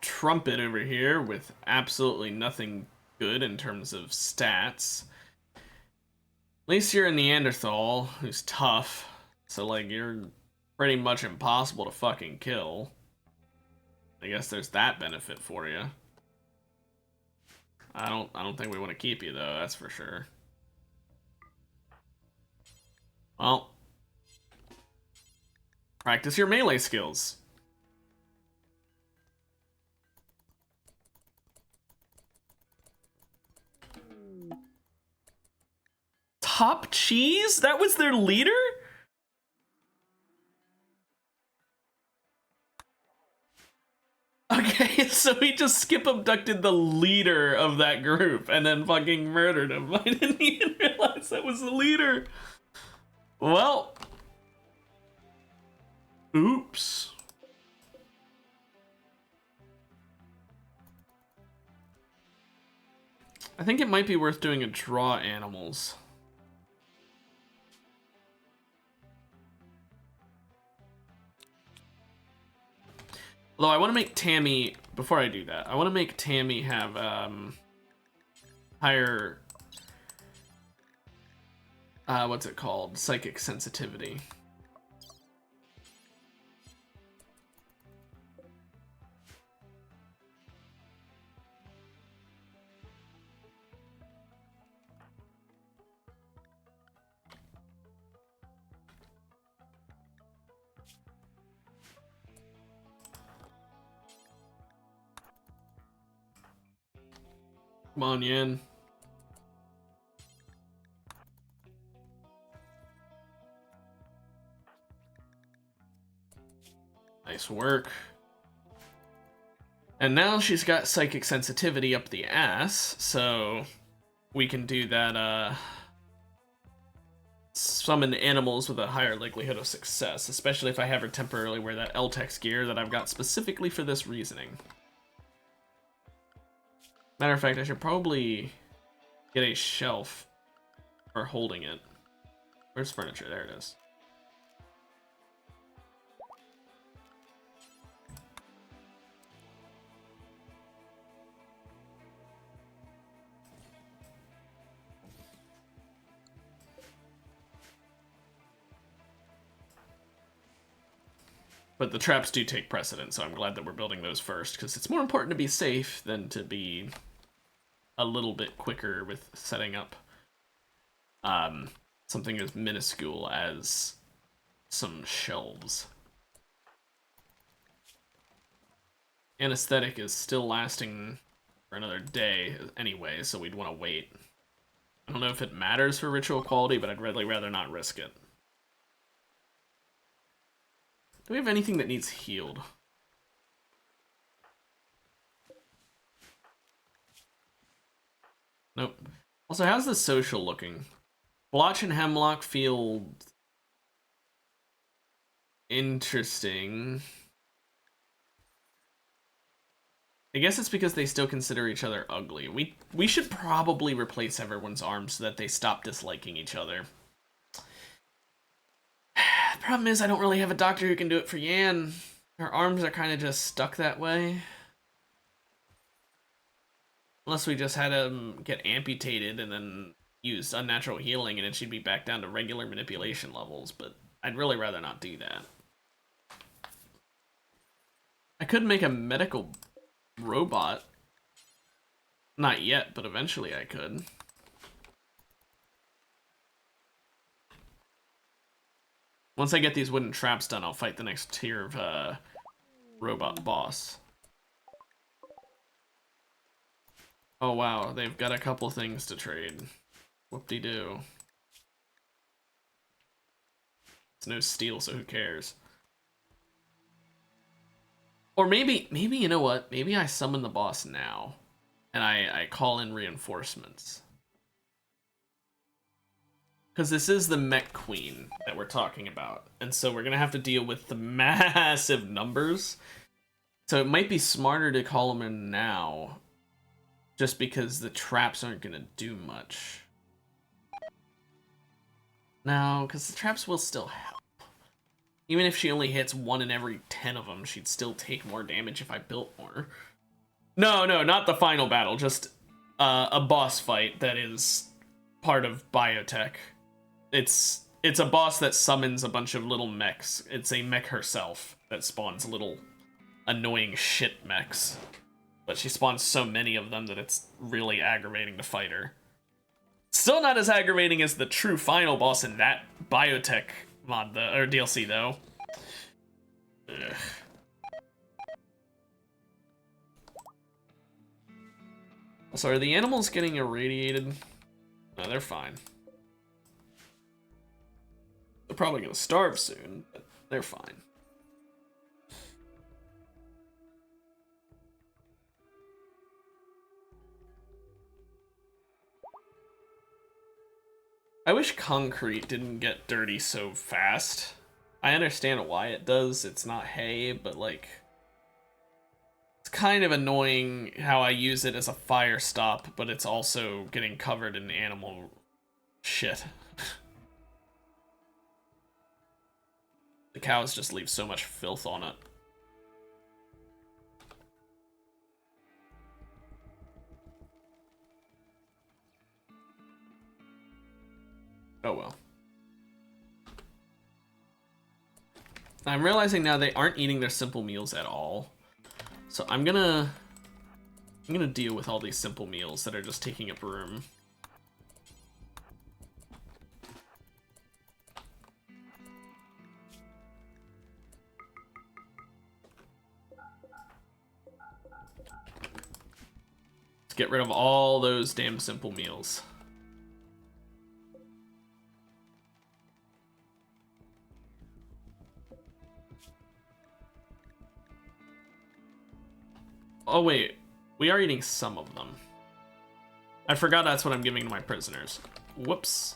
Trumpet over here with absolutely nothing good in terms of stats. At least you're a Neanderthal who's tough, so like you're pretty much impossible to fucking kill. I guess there's that benefit for you. I don't think we want to keep you though, that's for sure. Well, practice your melee skills. Top Cheese? That was their leader? Okay, so he just skip abducted the leader of that group and then fucking murdered him. I didn't even realize that was the leader. Well. Oops. I think it might be worth doing a draw animals. Although I want to make Tammy, before I do that, I want to make Tammy have higher, what's it called? Psychic sensitivity. Come on, Yin. Nice work. And now she's got psychic sensitivity up the ass, so we can do that, summon animals with a higher likelihood of success, especially if I have her temporarily wear that L-Tex gear that I've got specifically for this reasoning. Matter of fact, I should probably get a shelf for holding it. Where's furniture? There it is. But the traps do take precedence, so I'm glad that we're building those first, because it's more important to be safe than to be a little bit quicker with setting up something as minuscule as some shelves. Anesthetic is still lasting for another day anyway, so we'd want to wait. I don't know if it matters for ritual quality, but I'd really rather not risk it. Do we have anything that needs healed? Nope. Also, how's the social looking? Blotch and Hemlock feel interesting. I guess it's because they still consider each other ugly. We should probably replace everyone's arms so that they stop disliking each other. The problem is I don't really have a doctor who can do it for Yan. Her arms are kind of just stuck that way. Unless we just had him get amputated and then used unnatural healing and it should be back down to regular manipulation levels, but I'd really rather not do that. I could make a medical robot. Not yet, but eventually I could. Once I get these wooden traps done, I'll fight the next tier of robot boss. Oh wow, they've got a couple things to trade. Whoop-de-doo. It's no steel, so who cares? Or maybe, you know what? Maybe I summon the boss now, and I call in reinforcements. Because this is the Mech Queen that we're talking about, and so we're gonna have to deal with the massive numbers. So it might be smarter to call them in now, just because the traps aren't gonna do much. No, because the traps will still help. Even if she only hits 1 in every 10 of them, she'd still take more damage if I built more. No, not the final battle, just a boss fight that is part of biotech. It's it's a boss that summons a bunch of little mechs. It's a mech herself that spawns little annoying shit mechs. But she spawns so many of them that it's really aggravating to fight her. Still not as aggravating as the true final boss in that biotech mod, or DLC, though. Ugh. So are the animals getting irradiated? No, they're fine. They're probably gonna starve soon, but they're fine. I wish concrete didn't get dirty so fast. I understand why it does. It's not hay, but like, it's kind of annoying how I use it as a fire stop, but it's also getting covered in animal shit. The cows just leave so much filth on it. Oh well. I'm realizing now they aren't eating their simple meals at all. So I'm gonna deal with all these simple meals that are just taking up room. Let's get rid of all those damn simple meals. Oh wait, we are eating some of them. I forgot that's what I'm giving to my prisoners. Whoops.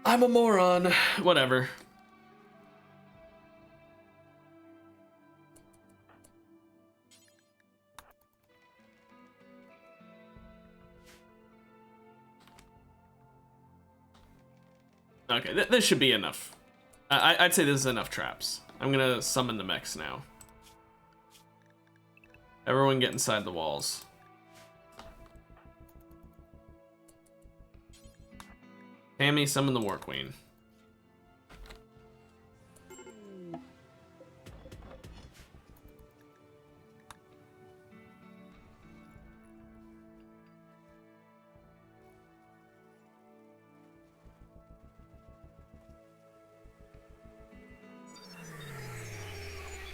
I'm a moron. Whatever. Okay, this should be enough. I'd say this is enough traps. I'm gonna summon the mechs now. Everyone get inside the walls. Tammy, summon the War Queen.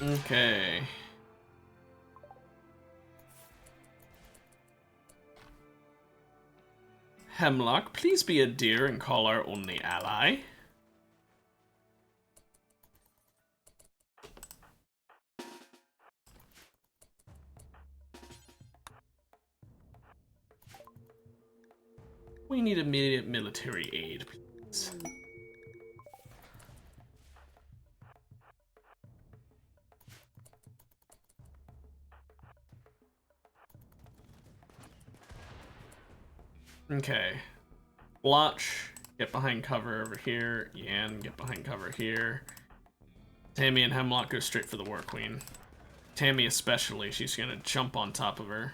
Okay. Hemlock, please be a dear and call our only ally. We need immediate military aid, please. Okay. Blotch, get behind cover over here. Yan, get behind cover here. Tammy and Hemlock go straight for the War Queen. Tammy especially, she's gonna jump on top of her.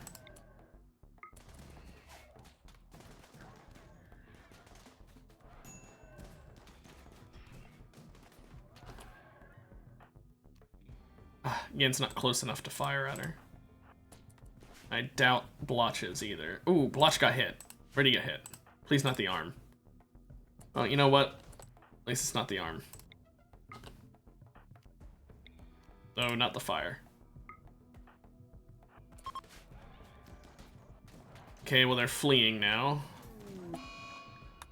Yan's not close enough to fire at her. I doubt Blotch is either. Ooh, Blotch got hit. Where'd he get hit? Please not the arm. Oh, you know what? At least it's not the arm. Oh, not the fire. Okay, well they're fleeing now.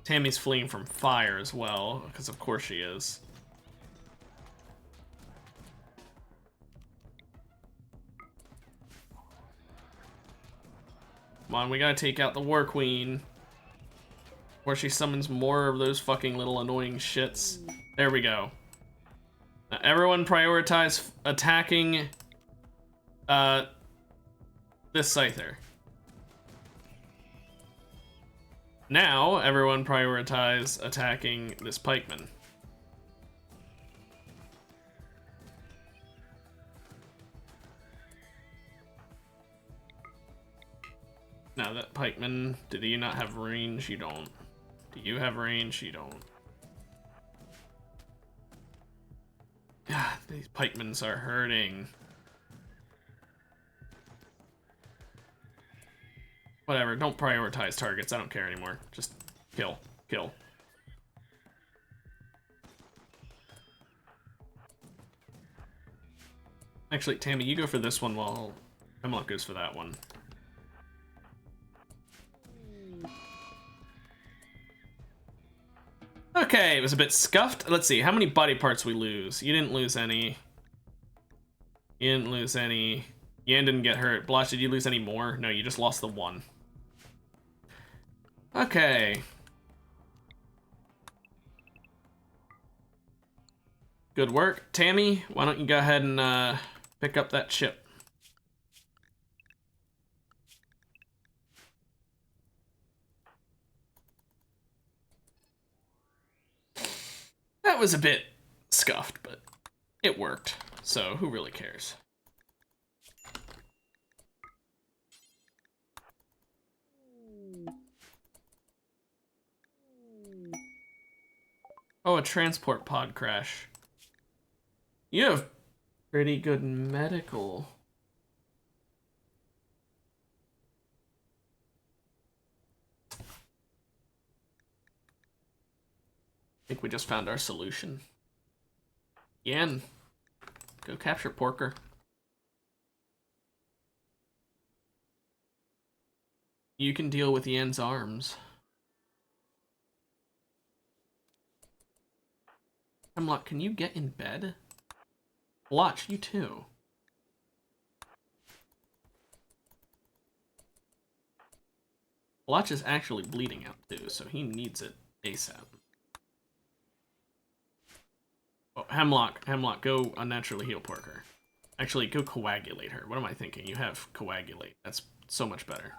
Tammy's fleeing from fire as well, because of course she is. Come on, we gotta take out the War Queen. Where she summons more of those fucking little annoying shits. There we go. Now everyone prioritize attacking this Scyther. Now everyone prioritize attacking this pikeman. Now that pikeman, did you not have range? You don't. Do you have range? You don't. God, these pikemans are hurting. Whatever, don't prioritize targets. I don't care anymore. Just kill. Kill. Actually, Tammy, you go for this one while Hemlock goes for that one. Okay, it was a bit scuffed. Let's see, how many body parts we lose? You didn't lose any. You didn't lose any. Yan didn't get hurt. Blotch, did you lose any more? No, you just lost the one. Okay. Good work. Tammy, why don't you go ahead and pick up that chip? That was a bit scuffed, but it worked. So who really cares? Oh, a transport pod crash. You have pretty good medical. I think we just found our solution. Yan, go capture Porker. You can deal with Yan's arms. Hemlock, can you get in bed? Blotch, you too. Blotch is actually bleeding out too, so he needs it ASAP. Oh, Hemlock, go unnaturally heal Porker. Actually, go coagulate her. What am I thinking? You have coagulate. That's so much better.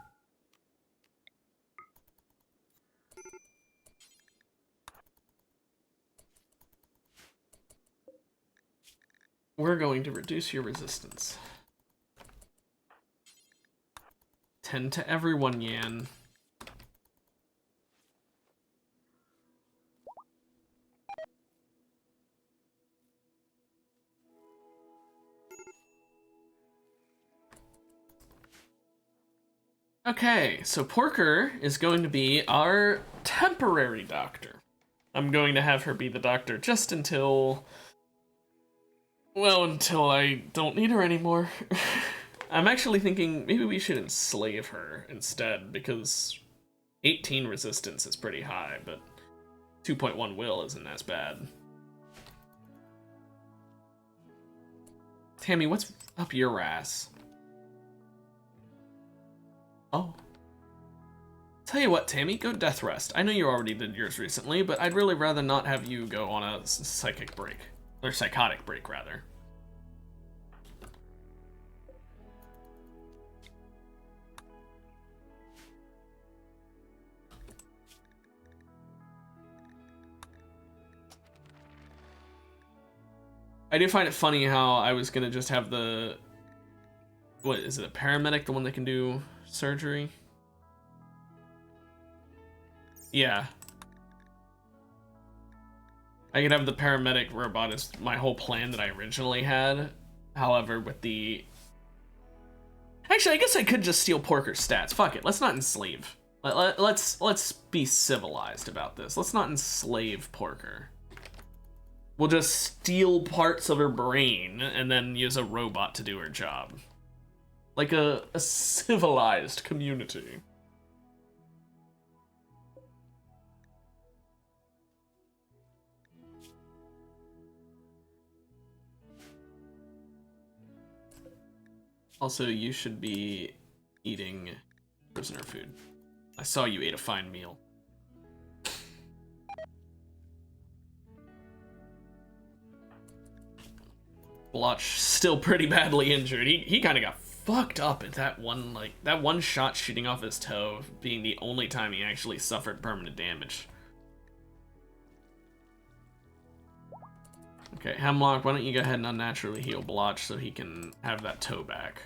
We're going to reduce your resistance. 10 to everyone, Yan. Okay, so Porker is going to be our temporary doctor. I'm going to have her be the doctor just until... well, until I don't need her anymore. I'm actually thinking maybe we should enslave her instead, because 18 resistance is pretty high, but 2.1 will isn't as bad. Tammy, what's up your ass? Oh. Tell you what, Tammy, go death rest. I know you already did yours recently, but I'd really rather not have you go on a psychic break. Or psychotic break, rather. I do find it funny how I was gonna just have the... what, is it a paramedic, the one that can do surgery? Yeah. I could have the paramedic robot as my whole plan that I originally had. However, with the... actually, I guess I could just steal Porker's stats. Fuck it, let's not enslave. Let's be civilized about this. Let's not enslave Porker. We'll just steal parts of her brain and then use a robot to do her job. Like a civilized community. Also, you should be eating prisoner food. I saw you ate a fine meal. Blotch still pretty badly injured. He kind of got fucked up at that one shot shooting off his toe being the only time he actually suffered permanent damage. Okay, Hemlock, why don't you go ahead and unnaturally heal Blotch so he can have that toe back.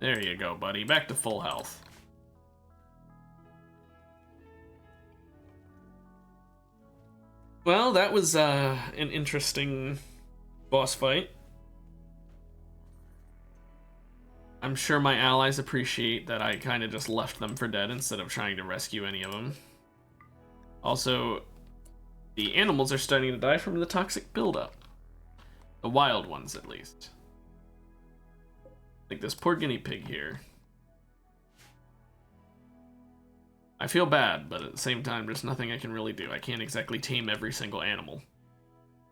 There you go, buddy. Back to full health. Well, that was an interesting boss fight. I'm sure my allies appreciate that I kind of just left them for dead instead of trying to rescue any of them. Also, the animals are starting to die from the toxic buildup. The wild ones, at least. Like this poor guinea pig here. I feel bad, but at the same time, there's nothing I can really do. I can't exactly tame every single animal.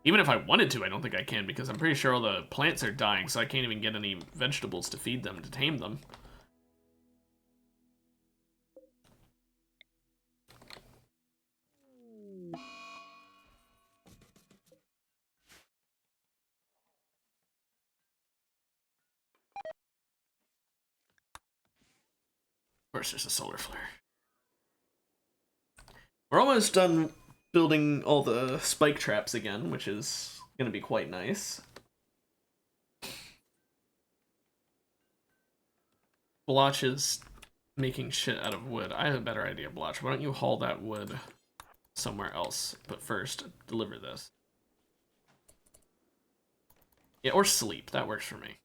Even if I wanted to, I don't think I can, because I'm pretty sure all the plants are dying, so I can't even get any vegetables to feed them, to tame them. Of course, there's a solar flare. We're almost done building all the spike traps again, which is going to be quite nice. Blotch is making shit out of wood. I have a better idea, Blotch. Why don't you haul that wood somewhere else? But first, deliver this. Yeah, or sleep. That works for me.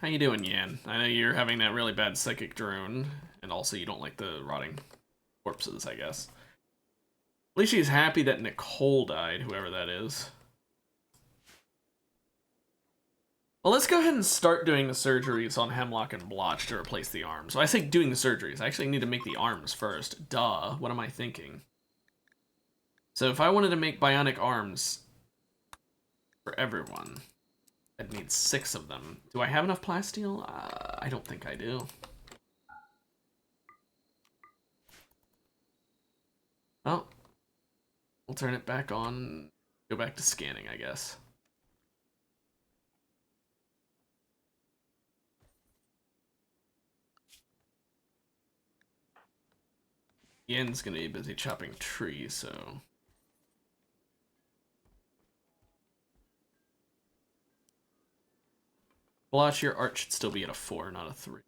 How you doing, Yan? I know you're having that really bad psychic drone, and also you don't like the rotting corpses, I guess. At least she's happy that Nicole died, whoever that is. Well, let's go ahead and start doing the surgeries on Hemlock and Blotch to replace the arms. When I say doing the surgeries, I actually need to make the arms first. Duh, what am I thinking? So if I wanted to make bionic arms for everyone, I'd need 6 of them. Do I have enough plasteel? I don't think I do. Well, we'll turn it back on, go back to scanning, I guess. Yen's gonna be busy chopping trees, so... Blotch, your art should still be at a 4, not a 3.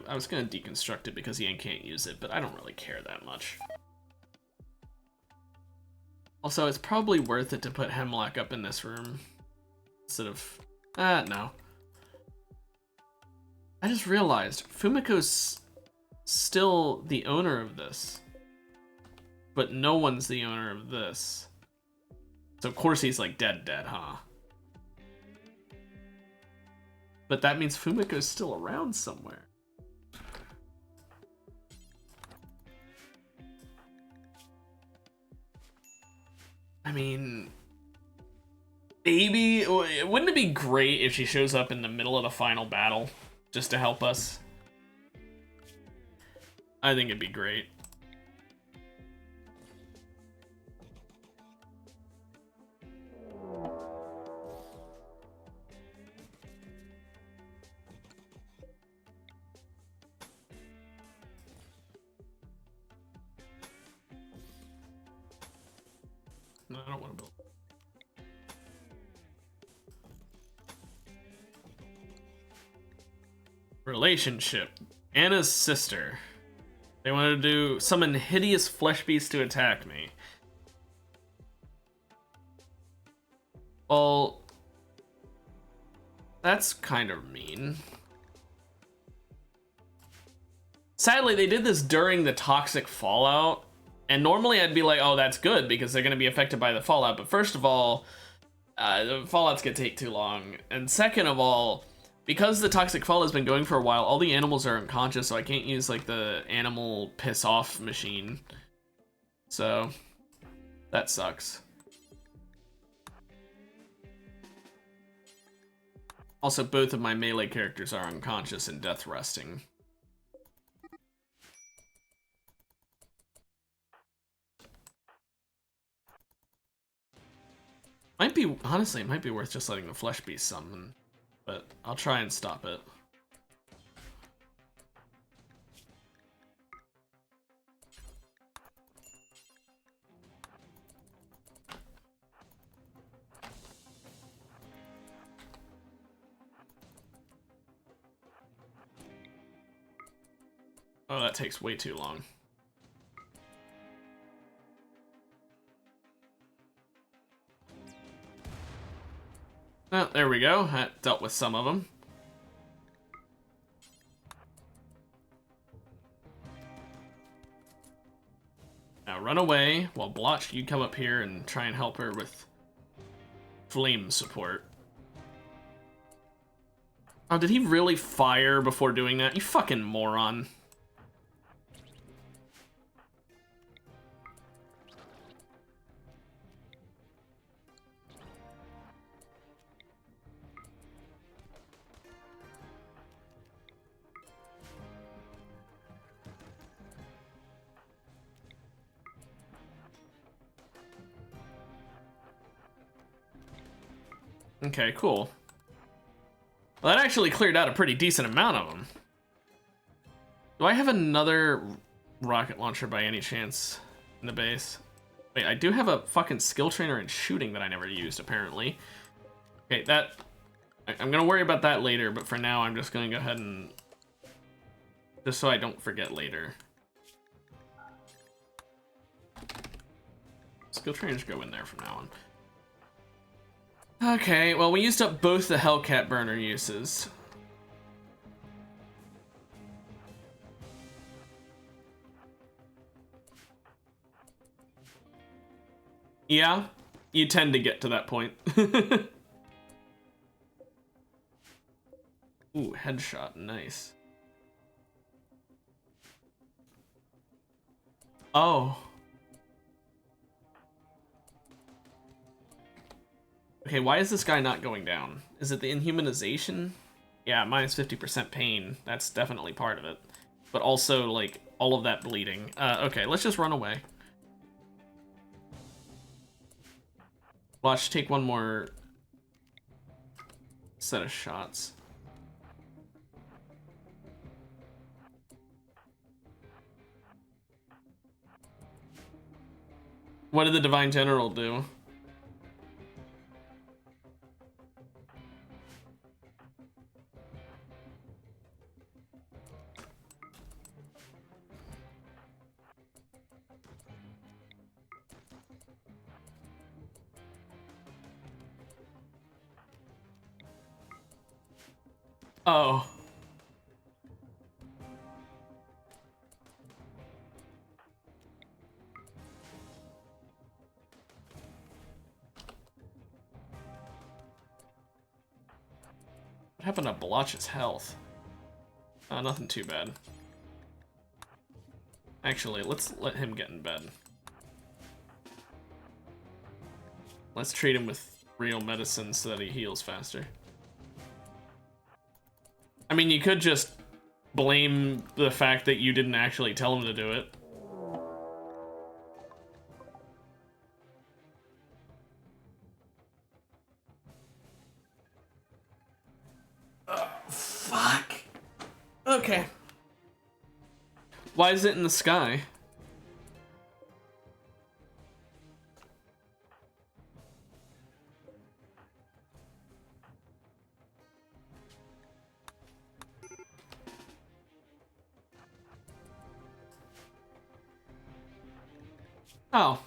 I was gonna deconstruct it because Yen can't use it, but I don't really care that much. Also, it's probably worth it to put Hemlock up in this room instead of... no. I just realized Fumiko's still the owner of this, but no one's the owner of this. So of course he's like dead, huh? But that means Fumiko's still around somewhere. I mean, maybe, wouldn't it be great if she shows up in the middle of the final battle just to help us? I think it'd be great. No, I don't want to build. Relationship. Anna's sister. They wanted to summon hideous flesh beasts to attack me. Well, that's kind of mean. Sadly, they did this during the toxic fallout. And normally I'd be like, oh, that's good because they're going to be affected by the fallout. But first of all, the fallout's going to take too long. And second of all, because the toxic fallout has been going for a while, all the animals are unconscious, so I can't use like the animal piss off machine. So that sucks. Also, both of my melee characters are unconscious and death resting. Might be, honestly, it might be worth just letting the flesh beast summon, but I'll try and stop it. Oh, that takes way too long. Oh, there we go. That dealt with some of them. Now run away while Blotch, you come up here and try and help her with flame support. Oh, did he really fire before doing that? You fucking moron. Okay, cool. Well, that actually cleared out a pretty decent amount of them. Do I have another rocket launcher by any chance in the base? Wait, I do have a fucking skill trainer in shooting that I never used, apparently. Okay, that... I'm gonna worry about that later, but for now I'm just gonna go ahead and... just so I don't forget later. Skill trainers go in there from now on. Okay, well, we used up both the Hellcat burner uses. Yeah, you tend to get to that point. Ooh, headshot, nice. Oh. Okay, why is this guy not going down? Is it the inhumanization? Yeah, minus 50% pain. That's definitely part of it. But also, like, all of that bleeding. Okay, let's just run away. Watch, take one more set of shots. What did the Divine General do? Oh. What happened to Blotch's health? Nothing too bad. Actually, let's let him get in bed. Let's treat him with real medicine so that he heals faster. I mean, you could just blame the fact that you didn't actually tell him to do it. Fuck. Okay. Why is it in the sky? Oh.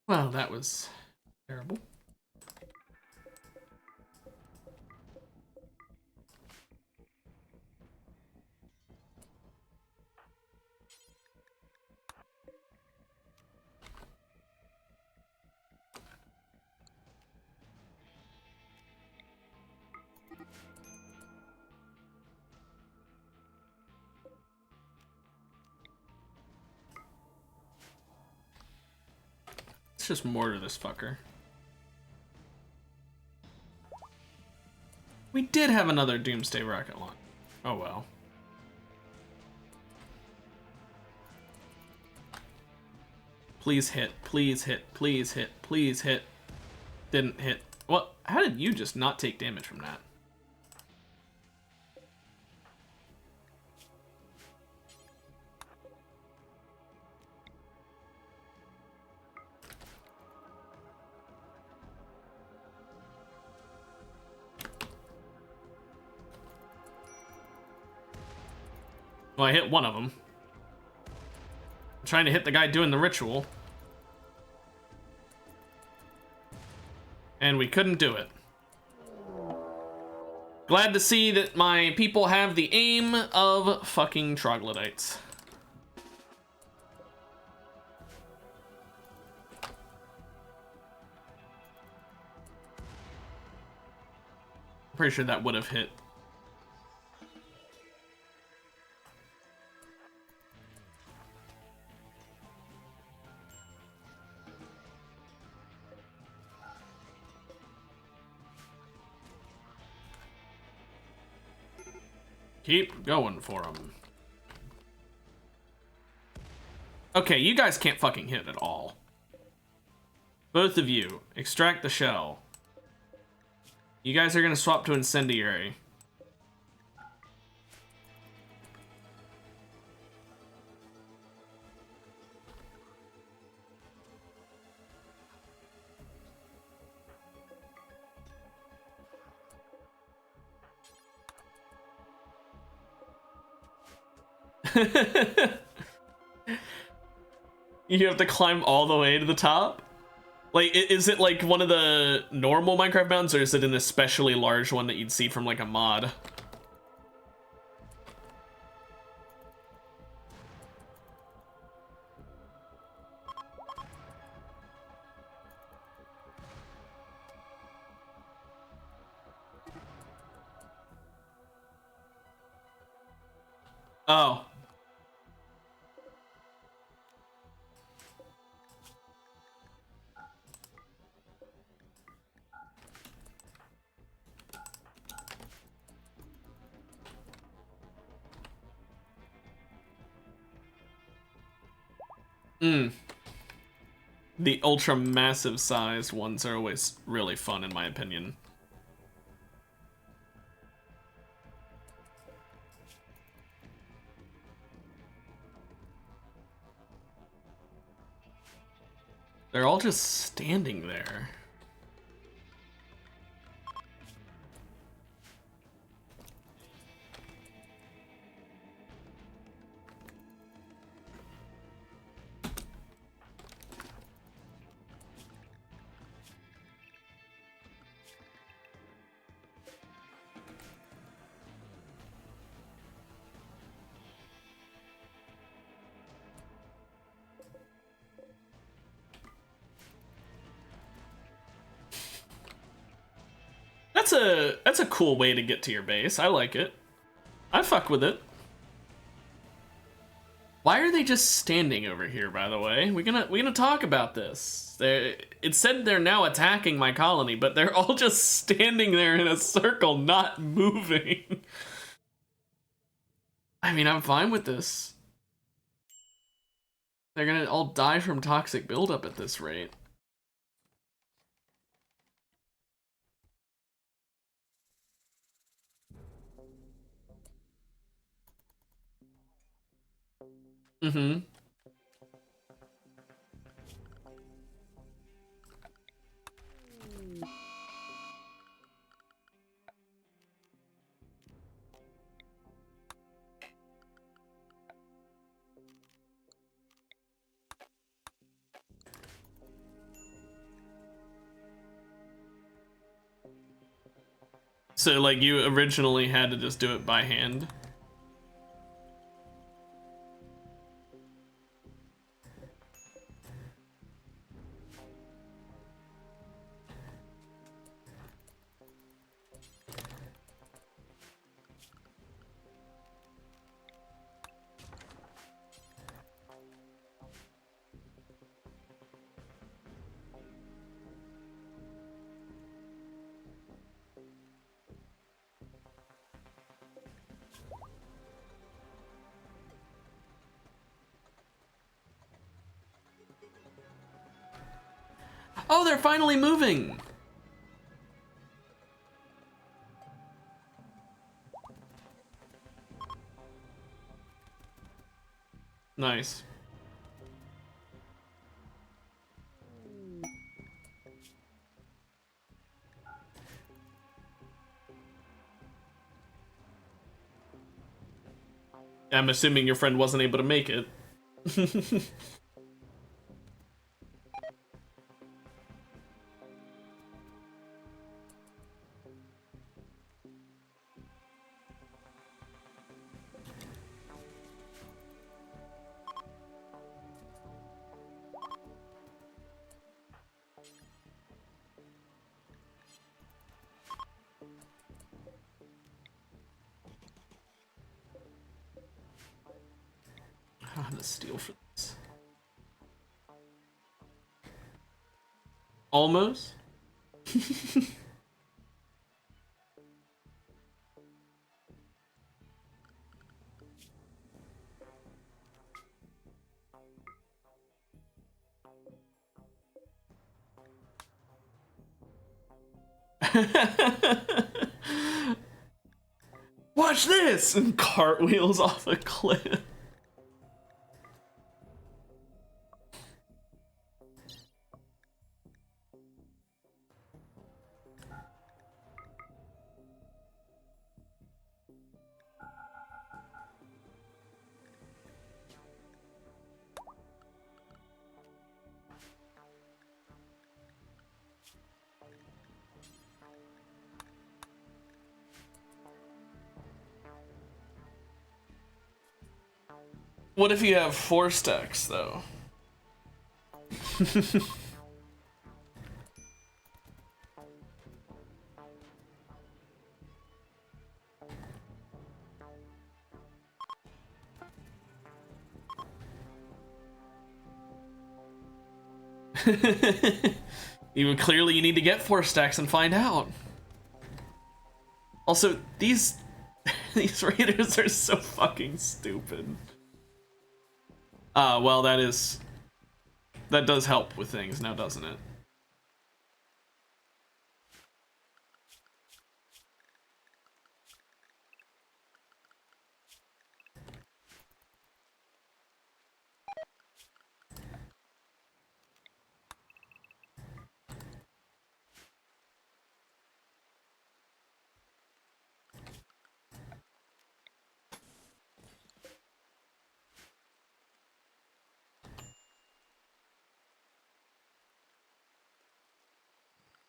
Well, that was terrible. Let's just mortar this fucker. We did have another Doomsday rocket launch. Oh well. Please hit, please hit, please hit, please hit. Didn't hit. What? How did you just not take damage from that? Well, I hit one of them. I'm trying to hit the guy doing the ritual. And we couldn't do it. Glad to see that my people have the aim of fucking troglodytes. Pretty sure that would have hit. Keep going for him. Okay, you guys can't fucking hit at all. Both of you, extract the shell. You guys are gonna swap to incendiary. You have to climb all the way to the top? Like, is it like one of the normal Minecraft mountains, or is it an especially large one that you'd see from like a mod? Oh. The ultra massive size ones are always really fun in my opinion. They're all just standing there. That's a cool way to get to your base. I like it. I fuck with it. Why are they just standing over here, by the way? We're gonna talk about this. It said they're now attacking my colony, but they're all just standing there in a circle, not moving. I mean, I'm fine with this. They're gonna all die from toxic buildup at this rate. Mm-hmm. So, like, you originally had to just do it by hand? Oh, they're finally moving! Nice. I'm assuming your friend wasn't able to make it. I have to steal for this. Almost? Watch this! And cartwheels off a cliff. What if you have 4 stacks, though? You need to get 4 stacks and find out. Also, these these raiders are so fucking stupid. Well, that does help with things now, doesn't it?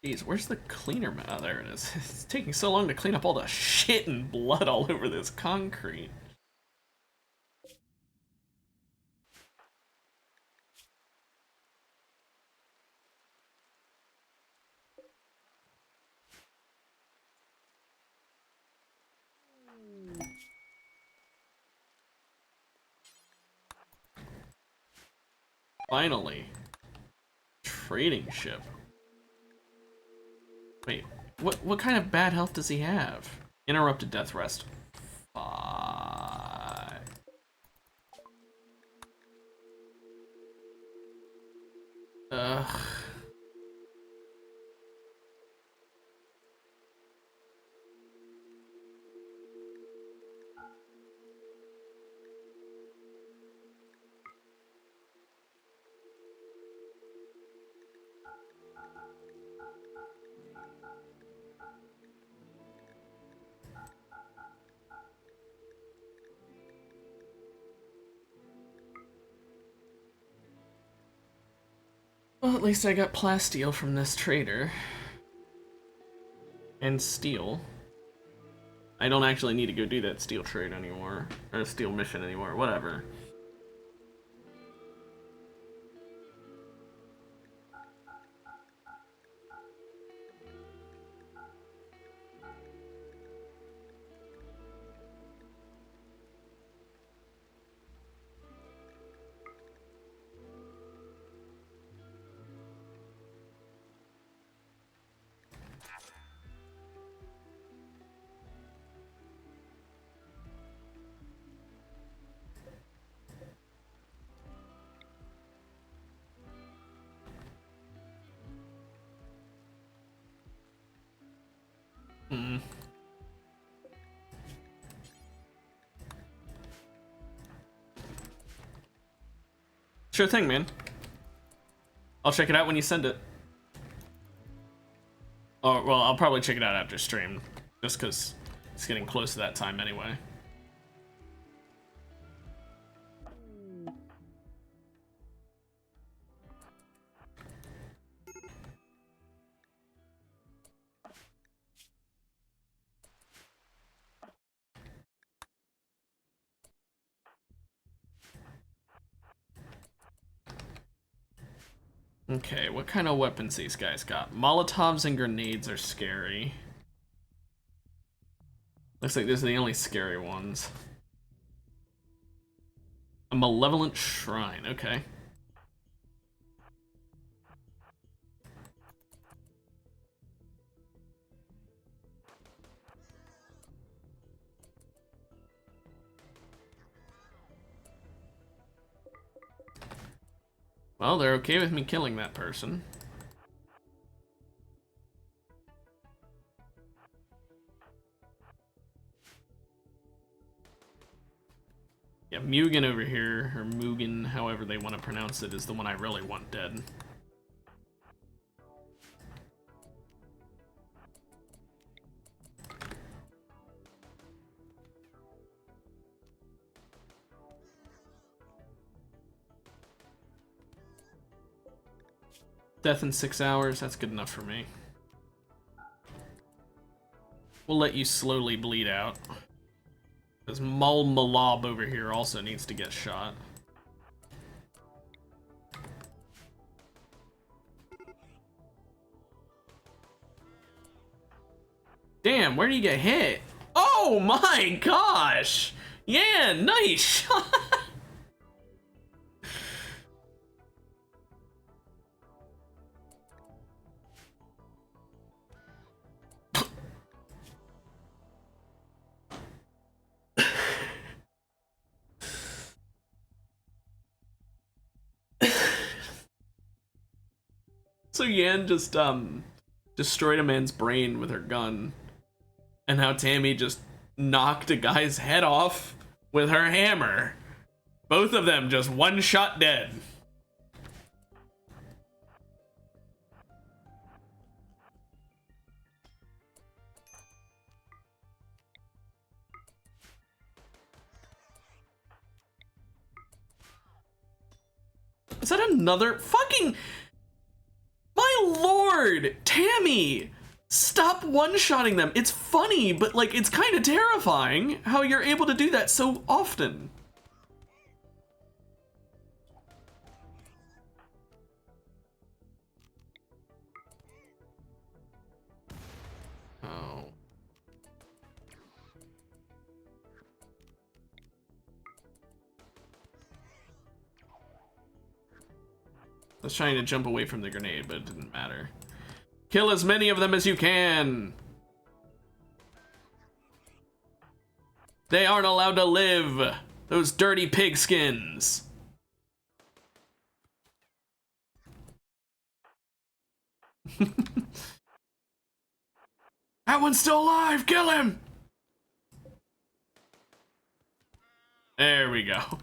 Jeez, where's the cleaner? Oh, there it is. It's taking so long to clean up all the shit and blood all over this concrete. Finally. Trading ship. Wait, what kind of bad health does he have? Interrupted death rest. Fuck. Ugh. Well, at least I got plasteel from this trader. And steel. I don't actually need to go do that steel trade anymore. Or steel mission anymore, whatever. Hmm. Sure thing, man. I'll check it out when you send it. Oh, well, I'll probably check it out after stream. Just because it's getting close to that time anyway. Okay, what kind of weapons these guys got? Molotovs and grenades are scary. Looks like those are the only scary ones. A malevolent shrine, okay. Well, they're okay with me killing that person. Yeah, Mugen over here, or Mugen, however they want to pronounce it, is the one I really want dead. Death in 6 hours, that's good enough for me. We'll let you slowly bleed out. This Mul Malab over here also needs to get shot. Damn, where do you get hit? Oh my gosh! Yeah, nice shot! So Yan just destroyed a man's brain with her gun, and how Tammy just knocked a guy's head off with her hammer. Both of them just one shot dead. Is that another fucking... My lord! Tammy! Stop one-shotting them. It's funny, but like it's kind of terrifying how you're able to do that so often. Oh. I was trying to jump away from the grenade, but it didn't matter. Kill as many of them as you can! They aren't allowed to live! Those dirty pigskins! That one's still alive! Kill him! There we go.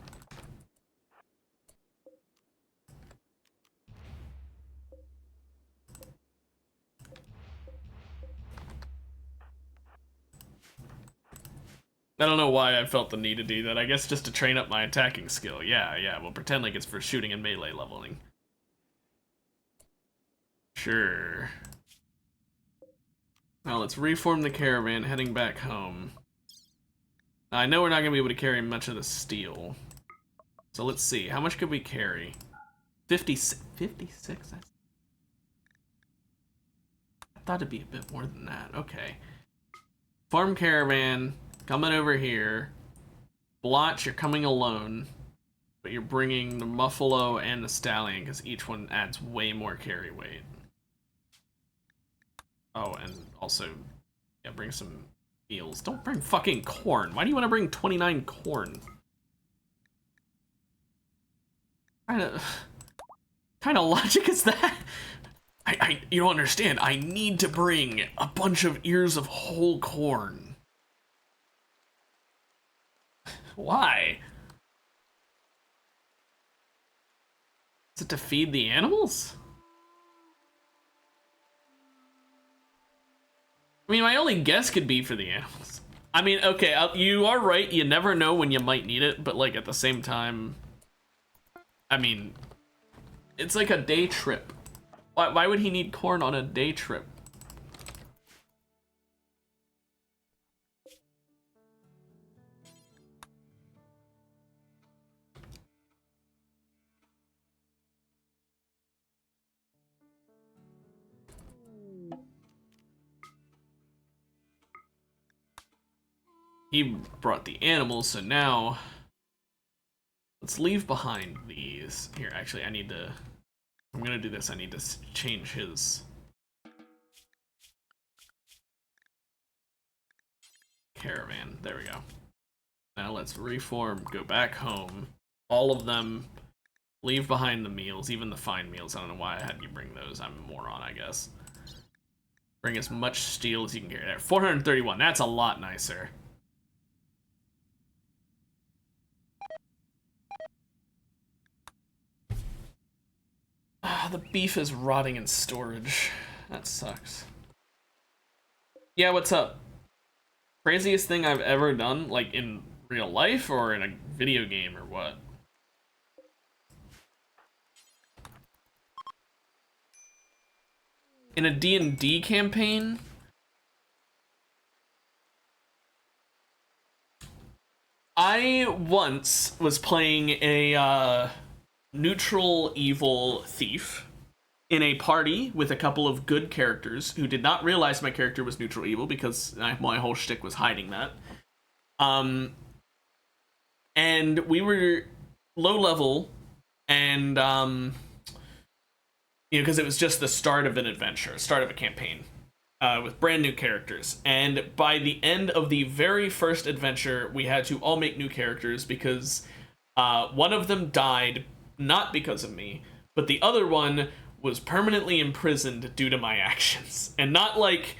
I don't know why I felt the need to do that. I guess just to train up my attacking skill. Yeah, we'll pretend like it's for shooting and melee leveling. Sure. Now let's reform the caravan heading back home. I know we're not gonna be able to carry much of the steel. So let's see, how much could we carry? 56? 56? I thought it'd be a bit more than that. Okay. Farm caravan, coming over here. Blotch, you're coming alone. But you're bringing the Muffalo and the Stallion because each one adds way more carry weight. Oh, and also, yeah, bring some meals. Don't bring fucking corn. Why do you want to bring 29 corn? Kind of logic is that? You don't understand. I need to bring a bunch of ears of whole corn. Why? Is it to feed the animals? I mean, my only guess could be for the animals. I mean, okay, you are right. You never know when you might need it, but like at the same time, I mean, it's like a day trip. Why would he need corn on a day trip? He brought the animals, so now let's leave behind these. Here, actually, I'm gonna do this. I need to change his caravan. There we go. Now let's reform, go back home. All of them, leave behind the meals, even the fine meals. I don't know why I had you bring those. I'm a moron, I guess. Bring as much steel as you can carry there. 431, that's a lot nicer. Ah, the beef is rotting in storage. That sucks. Yeah, what's up? Craziest thing I've ever done, like in real life or in a video game or what? In a D&D campaign? I once was playing a neutral evil thief in a party with a couple of good characters who did not realize my character was neutral evil because my whole shtick was hiding that. And we were low level, and you know, because it was just the start of an adventure, start of a campaign. With brand new characters. And by the end of the very first adventure, we had to all make new characters because one of them died, not because of me, but the other one was permanently imprisoned due to my actions. And not like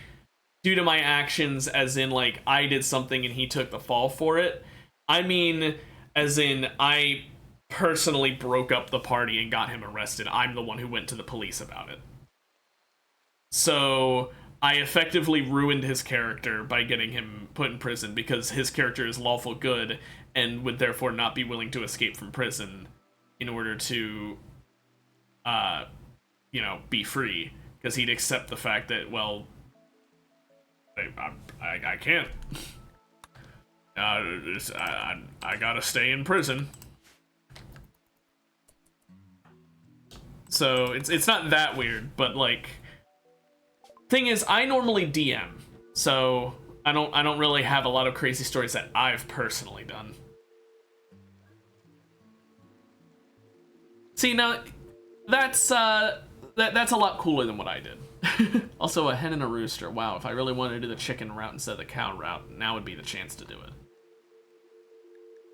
due to my actions as in like I did something and he took the fall for it. I mean, as in I personally broke up the party and got him arrested. I'm the one who went to the police about it. So I effectively ruined his character by getting him put in prison because his character is lawful good and would therefore not be willing to escape from prison in order to, you know, be free. Because he'd accept the fact that, well, I can't. I gotta stay in prison. So it's not that weird, but like, thing is, I normally DM, so I don't really have a lot of crazy stories that I've personally done. See, now that's that's a lot cooler than what I did. Also, a hen and a rooster. Wow, if I really wanted to do the chicken route instead of the cow route, now would be the chance to do it.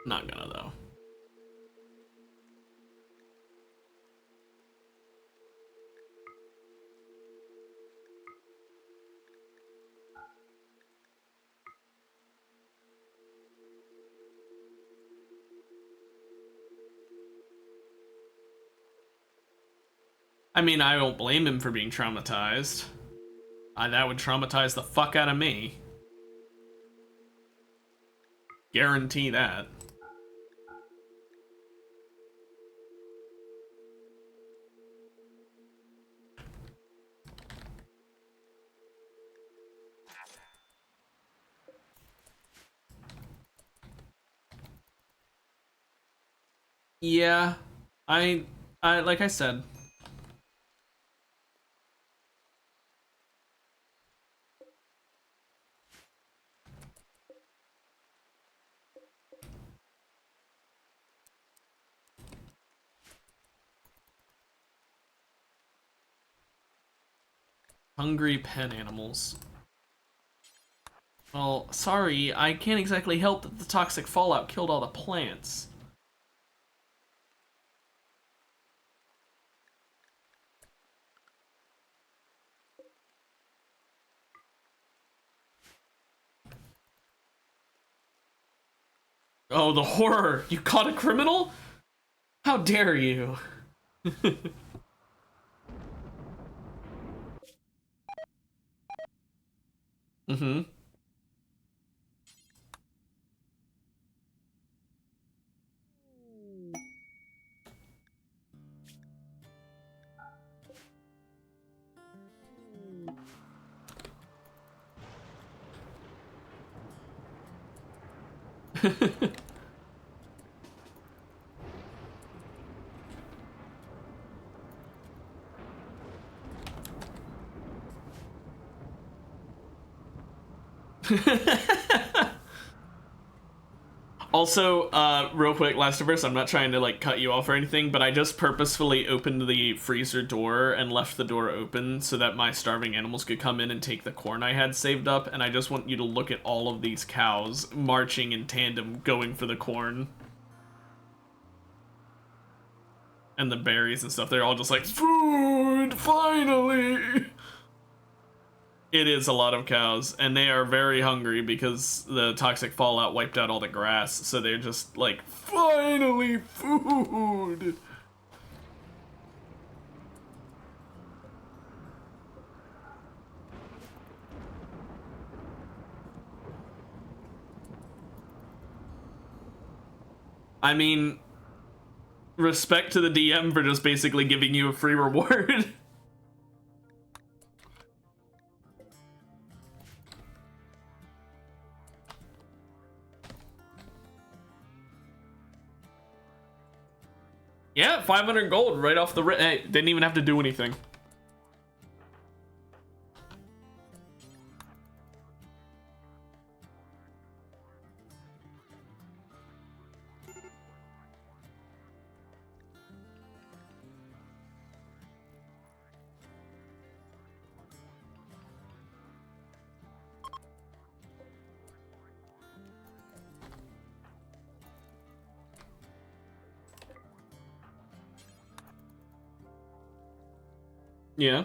Not gonna though. I mean, I don't blame him for being traumatized. That would traumatize the fuck out of me. Guarantee that. Yeah, I like I said. Hungry pen animals. Well, sorry, I can't exactly help that the toxic fallout killed all the plants. Oh, the horror! You caught a criminal? How dare you? Mm-hmm. Also, real quick, Lastiverse, I'm not trying to like cut you off or anything, but I just purposefully opened the freezer door and left the door open so that my starving animals could come in and take the corn I had saved up, and I just want you to look at all of these cows marching in tandem, going for the corn. And the berries and stuff, they're all just like, food, finally! It is a lot of cows, and they are very hungry because the toxic fallout wiped out all the grass, so they're just like, finally, food! I mean, respect to the DM for just basically giving you a free reward. Yeah, 500 gold right off the rip. Hey, didn't even have to do anything. Yeah.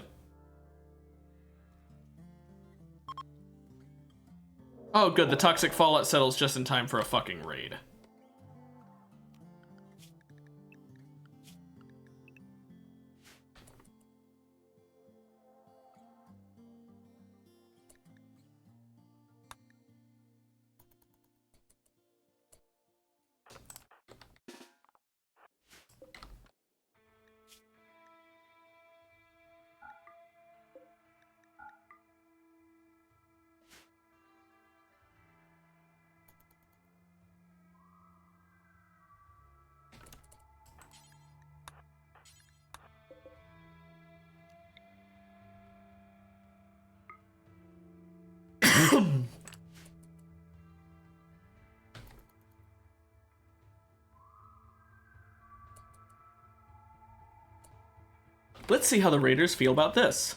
Oh, good. The toxic fallout settles just in time for a fucking raid. Let's see how the raiders feel about this.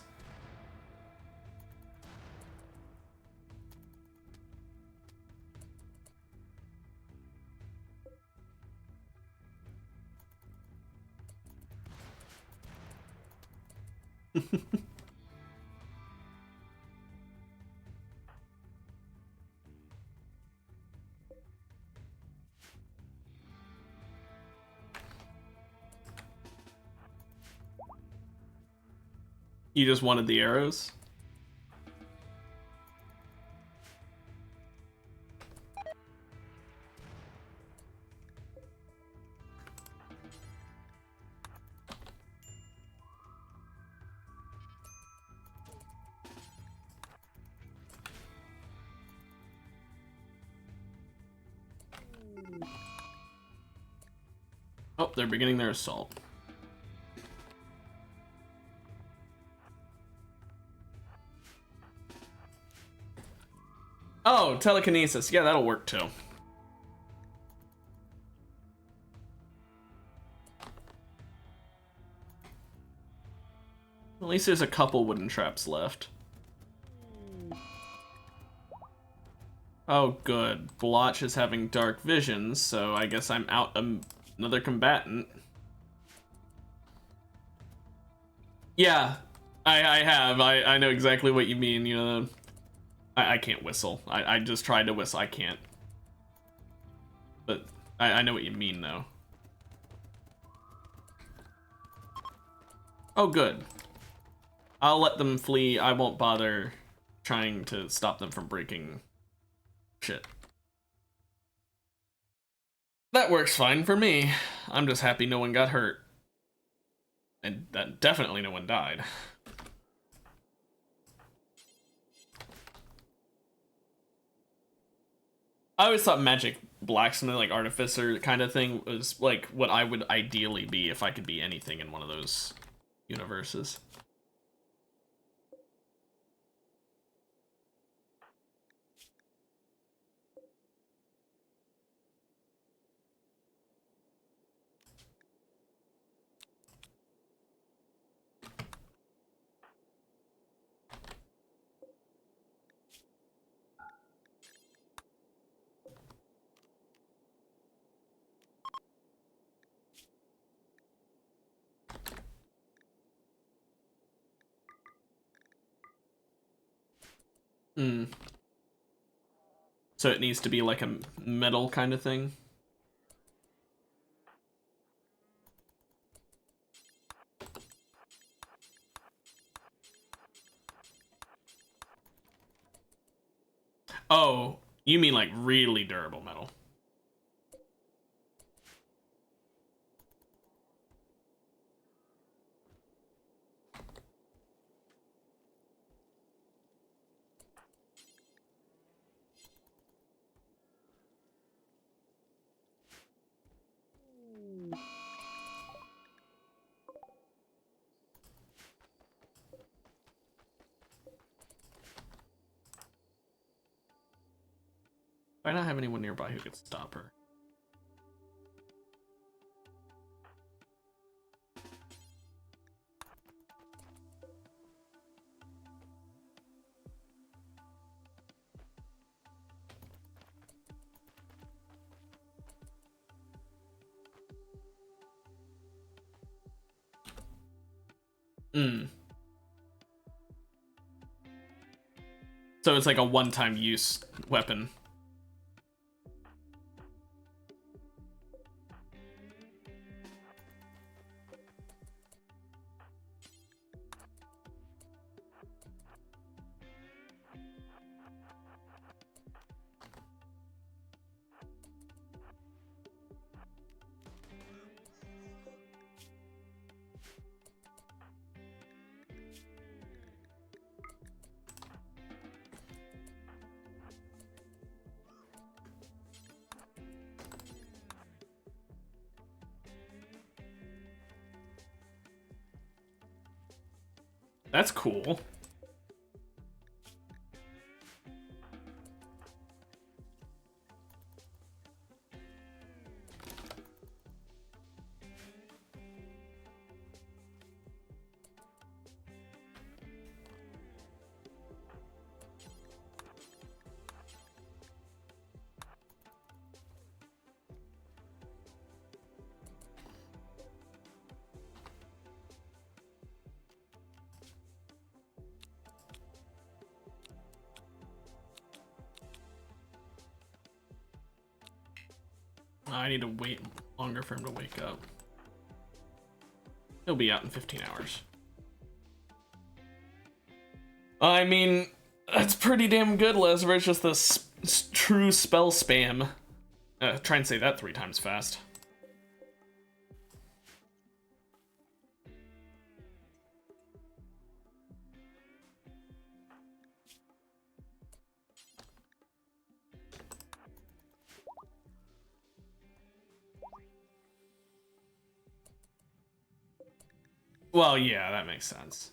You just wanted the arrows? Oh, they're beginning their assault. Oh, telekinesis. Yeah, that'll work too. At least there's a couple wooden traps left. Oh, good. Blotch is having dark visions, so I guess I'm out another combatant. Yeah, I have. I know exactly what you mean. You know, I can't whistle. I just tried to whistle. I can't. But I know what you mean, though. Oh, good. I'll let them flee. I won't bother trying to stop them from breaking shit. That works fine for me. I'm just happy no one got hurt. And that definitely no one died. I always thought magic blacksmith, like artificer kind of thing, was like what I would ideally be if I could be anything in one of those universes. Hmm. So it needs to be like a metal kind of thing. Oh, you mean like really durable metal? I don't have anyone nearby who could stop her. Hmm. So it's like a one-time use weapon. That's cool. I need to wait longer for him to wake up. He'll be out in 15 hours. I mean, that's pretty damn good, Lesver. It's just the true spell spam. Try and say that 3 times fast. Well, yeah, that makes sense.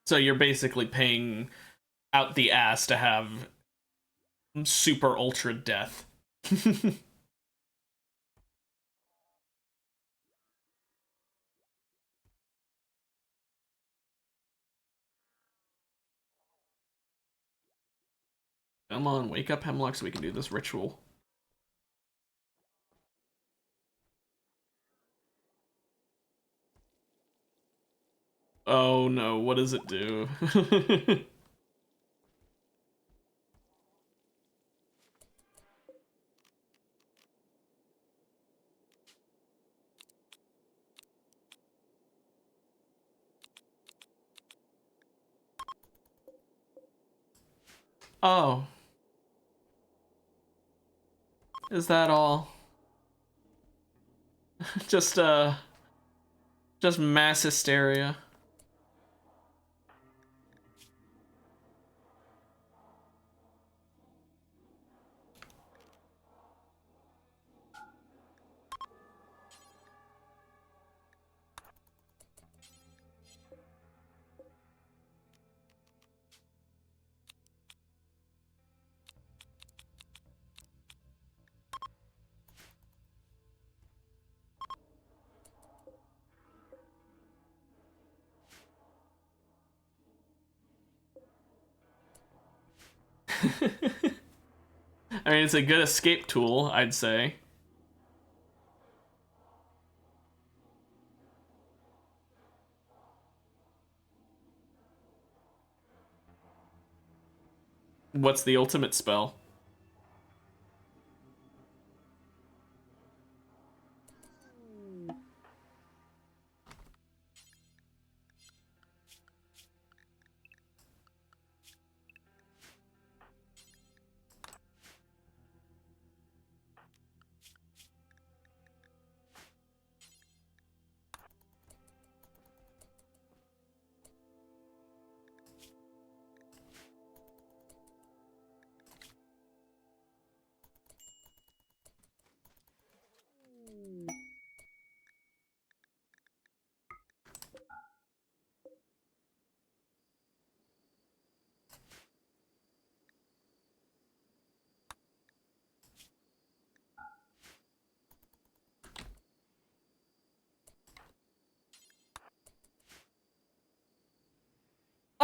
So you're basically paying out the ass to have super ultra death. Come on, wake up, Hemlock, so we can do this ritual. Oh no, what does it do? Oh. Is that all? just just mass hysteria. I mean, it's a good escape tool, I'd say. What's the ultimate spell?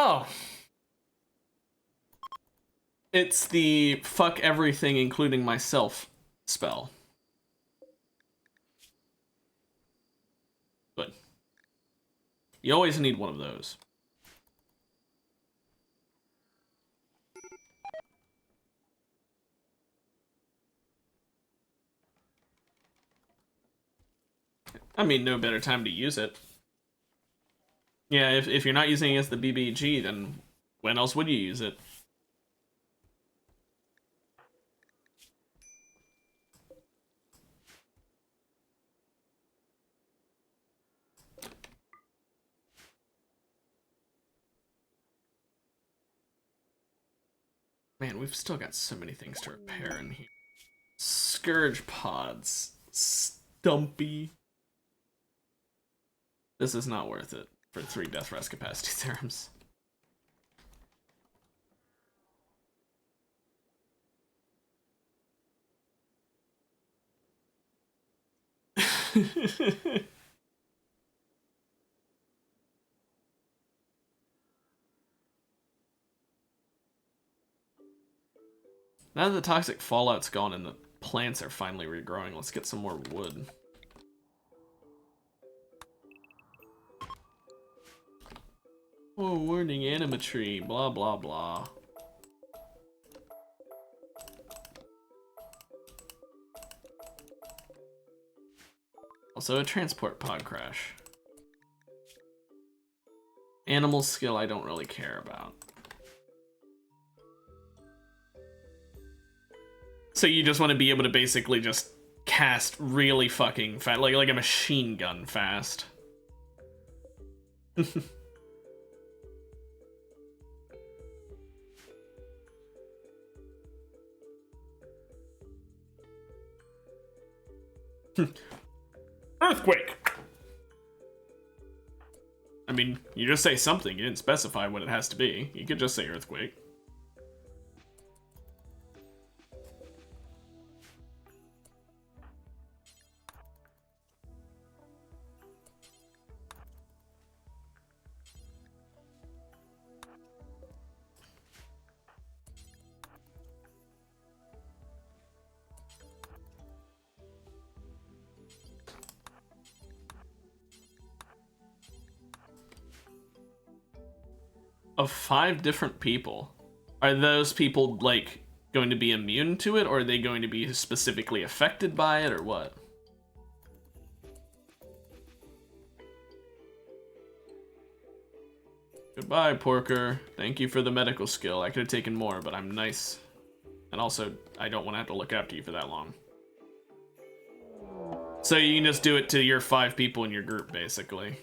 Oh. It's the fuck everything, including myself spell. But you always need one of those. I mean, no better time to use it. Yeah, if you're not using it as the BBG, then when else would you use it? Man, we've still got so many things to repair in here. Scourge pods. Stumpy. This is not worth it for 3 death rest capacity serums. Now that the toxic fallout's gone and the plants are finally regrowing, let's get some more wood. Oh, warning, animatry, blah blah blah. Also a transport pod crash. Animal skill I don't really care about. So you just want to be able to basically just cast really fucking fast, like a machine gun fast. Earthquake! I mean, you just say something. You didn't specify what it has to be. You could just say earthquake. Of 5 different people. Are those people, like, going to be immune to it, or are they going to be specifically affected by it, or what? Goodbye, Porker. Thank you for the medical skill. I could have taken more, but I'm nice. And also, I don't want to have to look after you for that long. So you can just do it to your 5 people in your group, basically.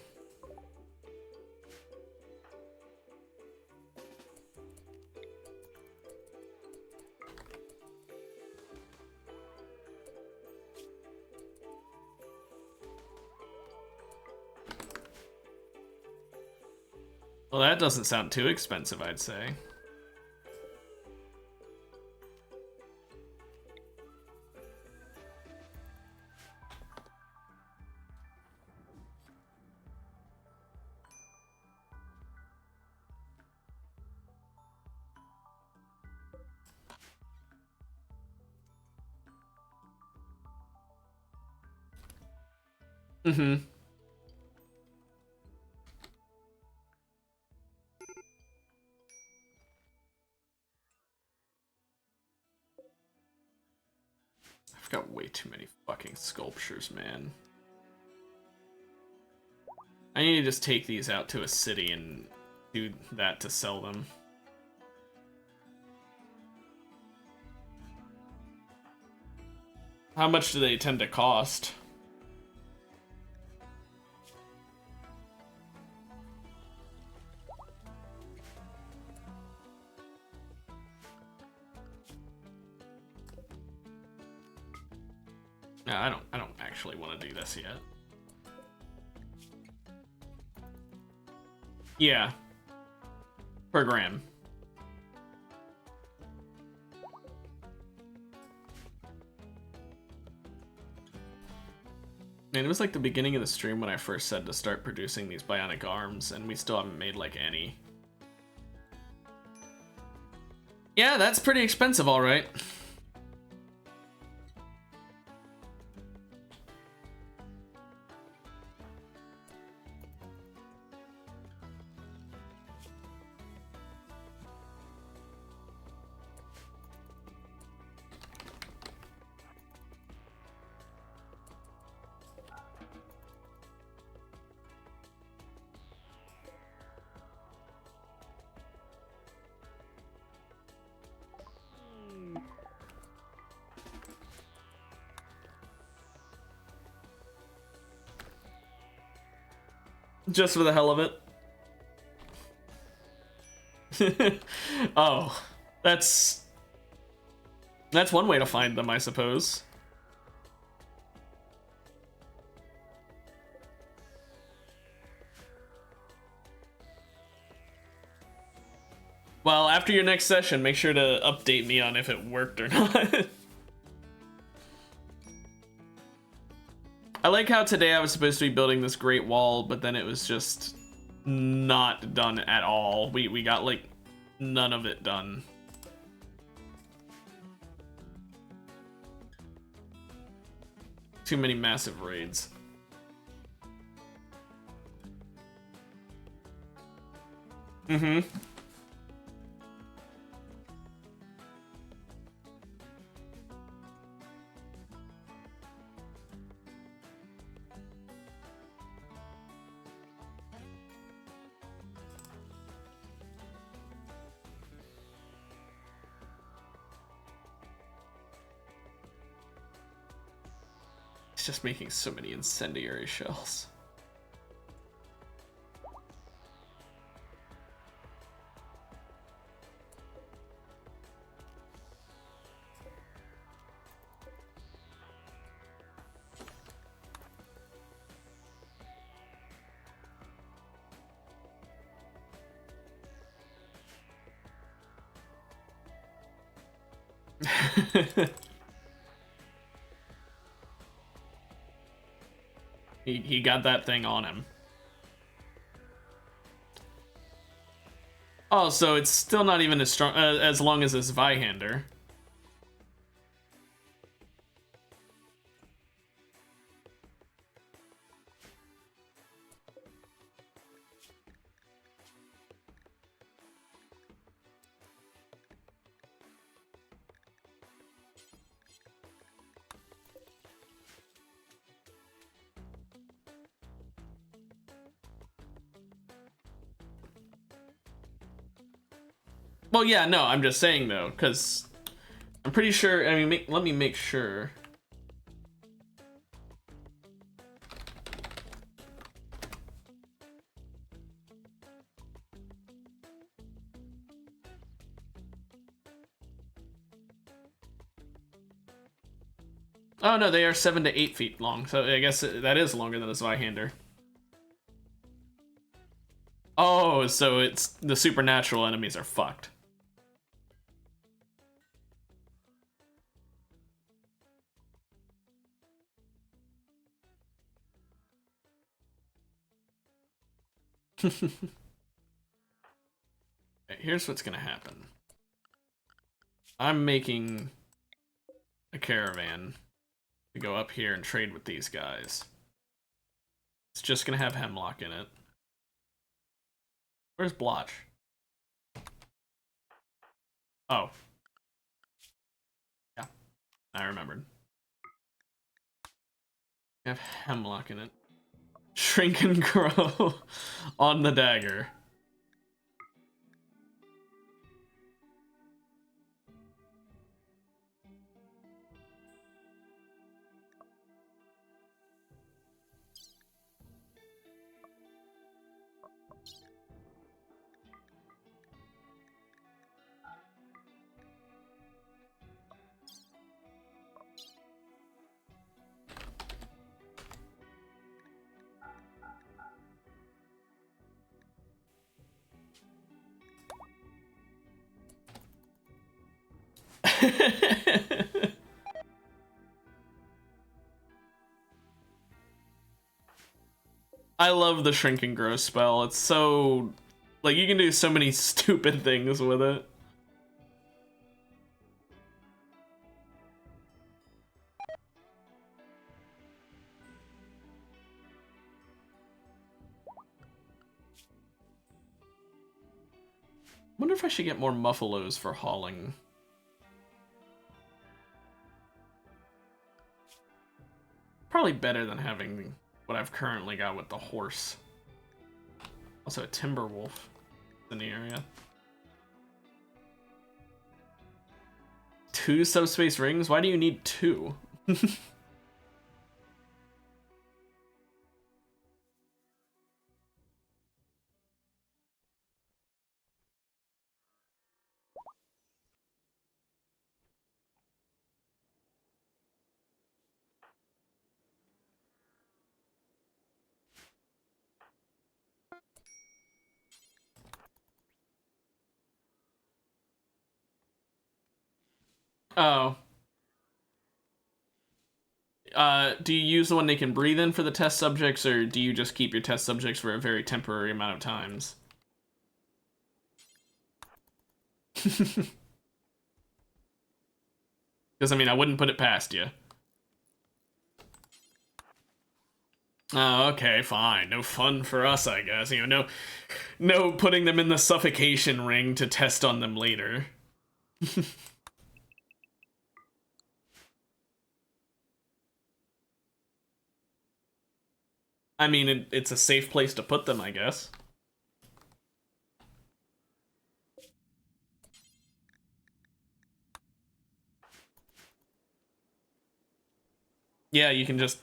Well, that doesn't sound too expensive, I'd say. Mm-hmm. I've got way too many fucking sculptures, man. I need to just take these out to a city and do that to sell them. How much do they tend to cost? No, I don't actually want to do this yet. Yeah. Per gram. Man, it was like the beginning of the stream when I first said to start producing these bionic arms, and we still haven't made like any. Yeah, that's pretty expensive, alright. Just for the hell of it. Oh, that's one way to find them, I suppose. Well, after your next session, make sure to update me on if it worked or not. I like how today I was supposed to be building this great wall, but then it was just not done at all. We got like none of it done. Too many massive raids. Mm-hmm. It's just making so many incendiary shells. He got that thing on him. Oh, so it's still not even as strong as long as this Vihander. Well, yeah, no, I'm just saying though, because I'm pretty sure. I mean, let me make sure. Oh no, they are 7 to 8 feet long, so I guess that is longer than a Zweihander. Oh, so it's the supernatural enemies are fucked. Here's what's gonna happen. I'm making a caravan to go up here and trade with these guys. It's just gonna have Hemlock in it. Where's Blotch? Oh. Yeah, I remembered. I have Hemlock in it. Shrink and grow on the dagger. I love the shrink and grow spell. It's so like you can do so many stupid things with it. Wonder if I should get more muffalos for hauling. Probably better than having what I've currently got with the horse. Also a timber wolf in the area. 2 subspace rings? Why do you need 2? Oh. Do you use the one they can breathe in for the test subjects, or do you just keep your test subjects for a very temporary amount of times? Because, I mean, I wouldn't put it past you. Oh, okay, fine. No fun for us, I guess. You know, no putting them in the suffocation ring to test on them later. I mean, it's a safe place to put them, I guess. Yeah, you can just...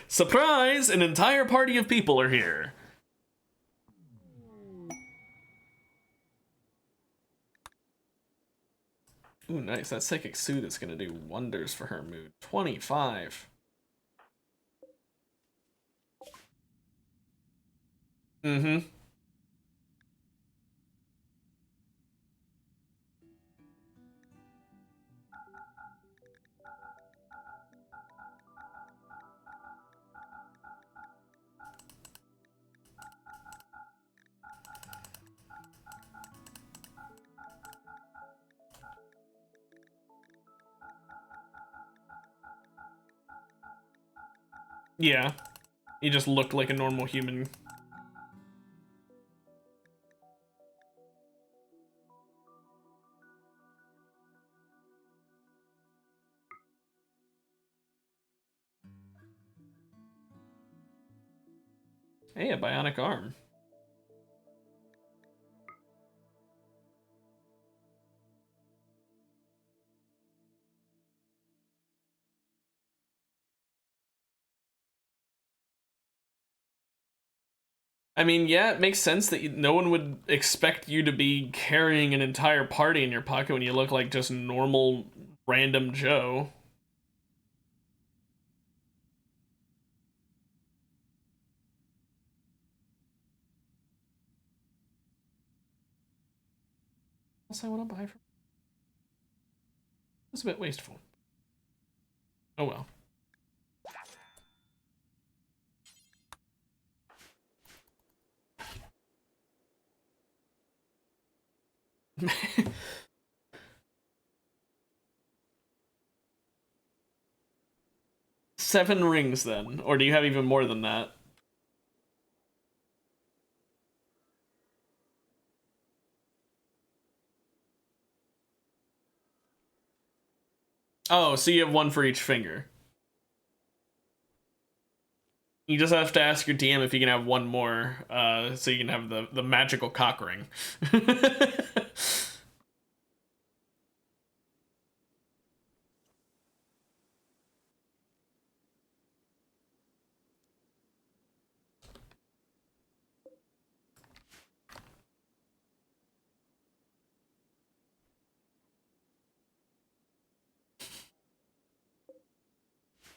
Surprise! An entire party of people are here. Ooh, nice. That Psychic Suit is going to do wonders for her mood. 25. Mm-hmm. Yeah. He just looked like a normal human. Hey, a bionic arm. I mean, yeah, it makes sense that no one would expect you to be carrying an entire party in your pocket when you look like just normal, random Joe. What else I want to buy from? It's a bit wasteful. Oh well. 7 rings then, or do you have even more than that? Oh, so you have one for each finger. You just have to ask your DM if you can have one more, so you can have the magical cock ring.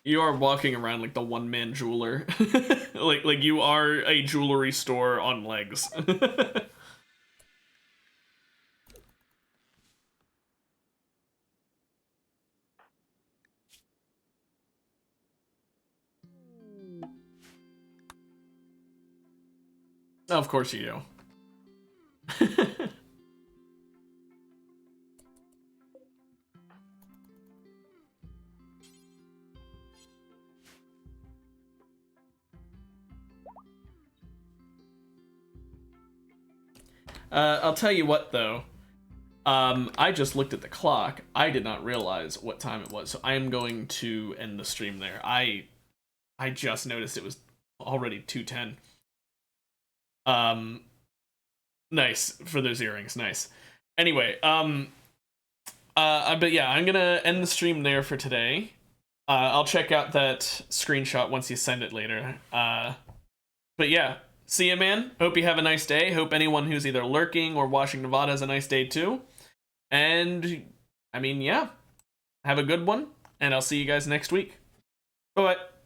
You are walking around like the one-man jeweler. like you are a jewelry store on legs. Of course you do. I'll tell you what though. I just looked at the clock. I did not realize what time it was, so I am going to end the stream there. I just noticed it was already 2:10. Um, nice for those earrings. Nice. Anyway, but yeah, I'm gonna end the stream there for today. I'll check out that screenshot once you send it later. But yeah, see ya, man. Hope you have a nice day. Hope anyone who's either lurking or watching Nevada has a nice day too. And I mean, yeah, have a good one, and I'll see you guys next week. Bye bye.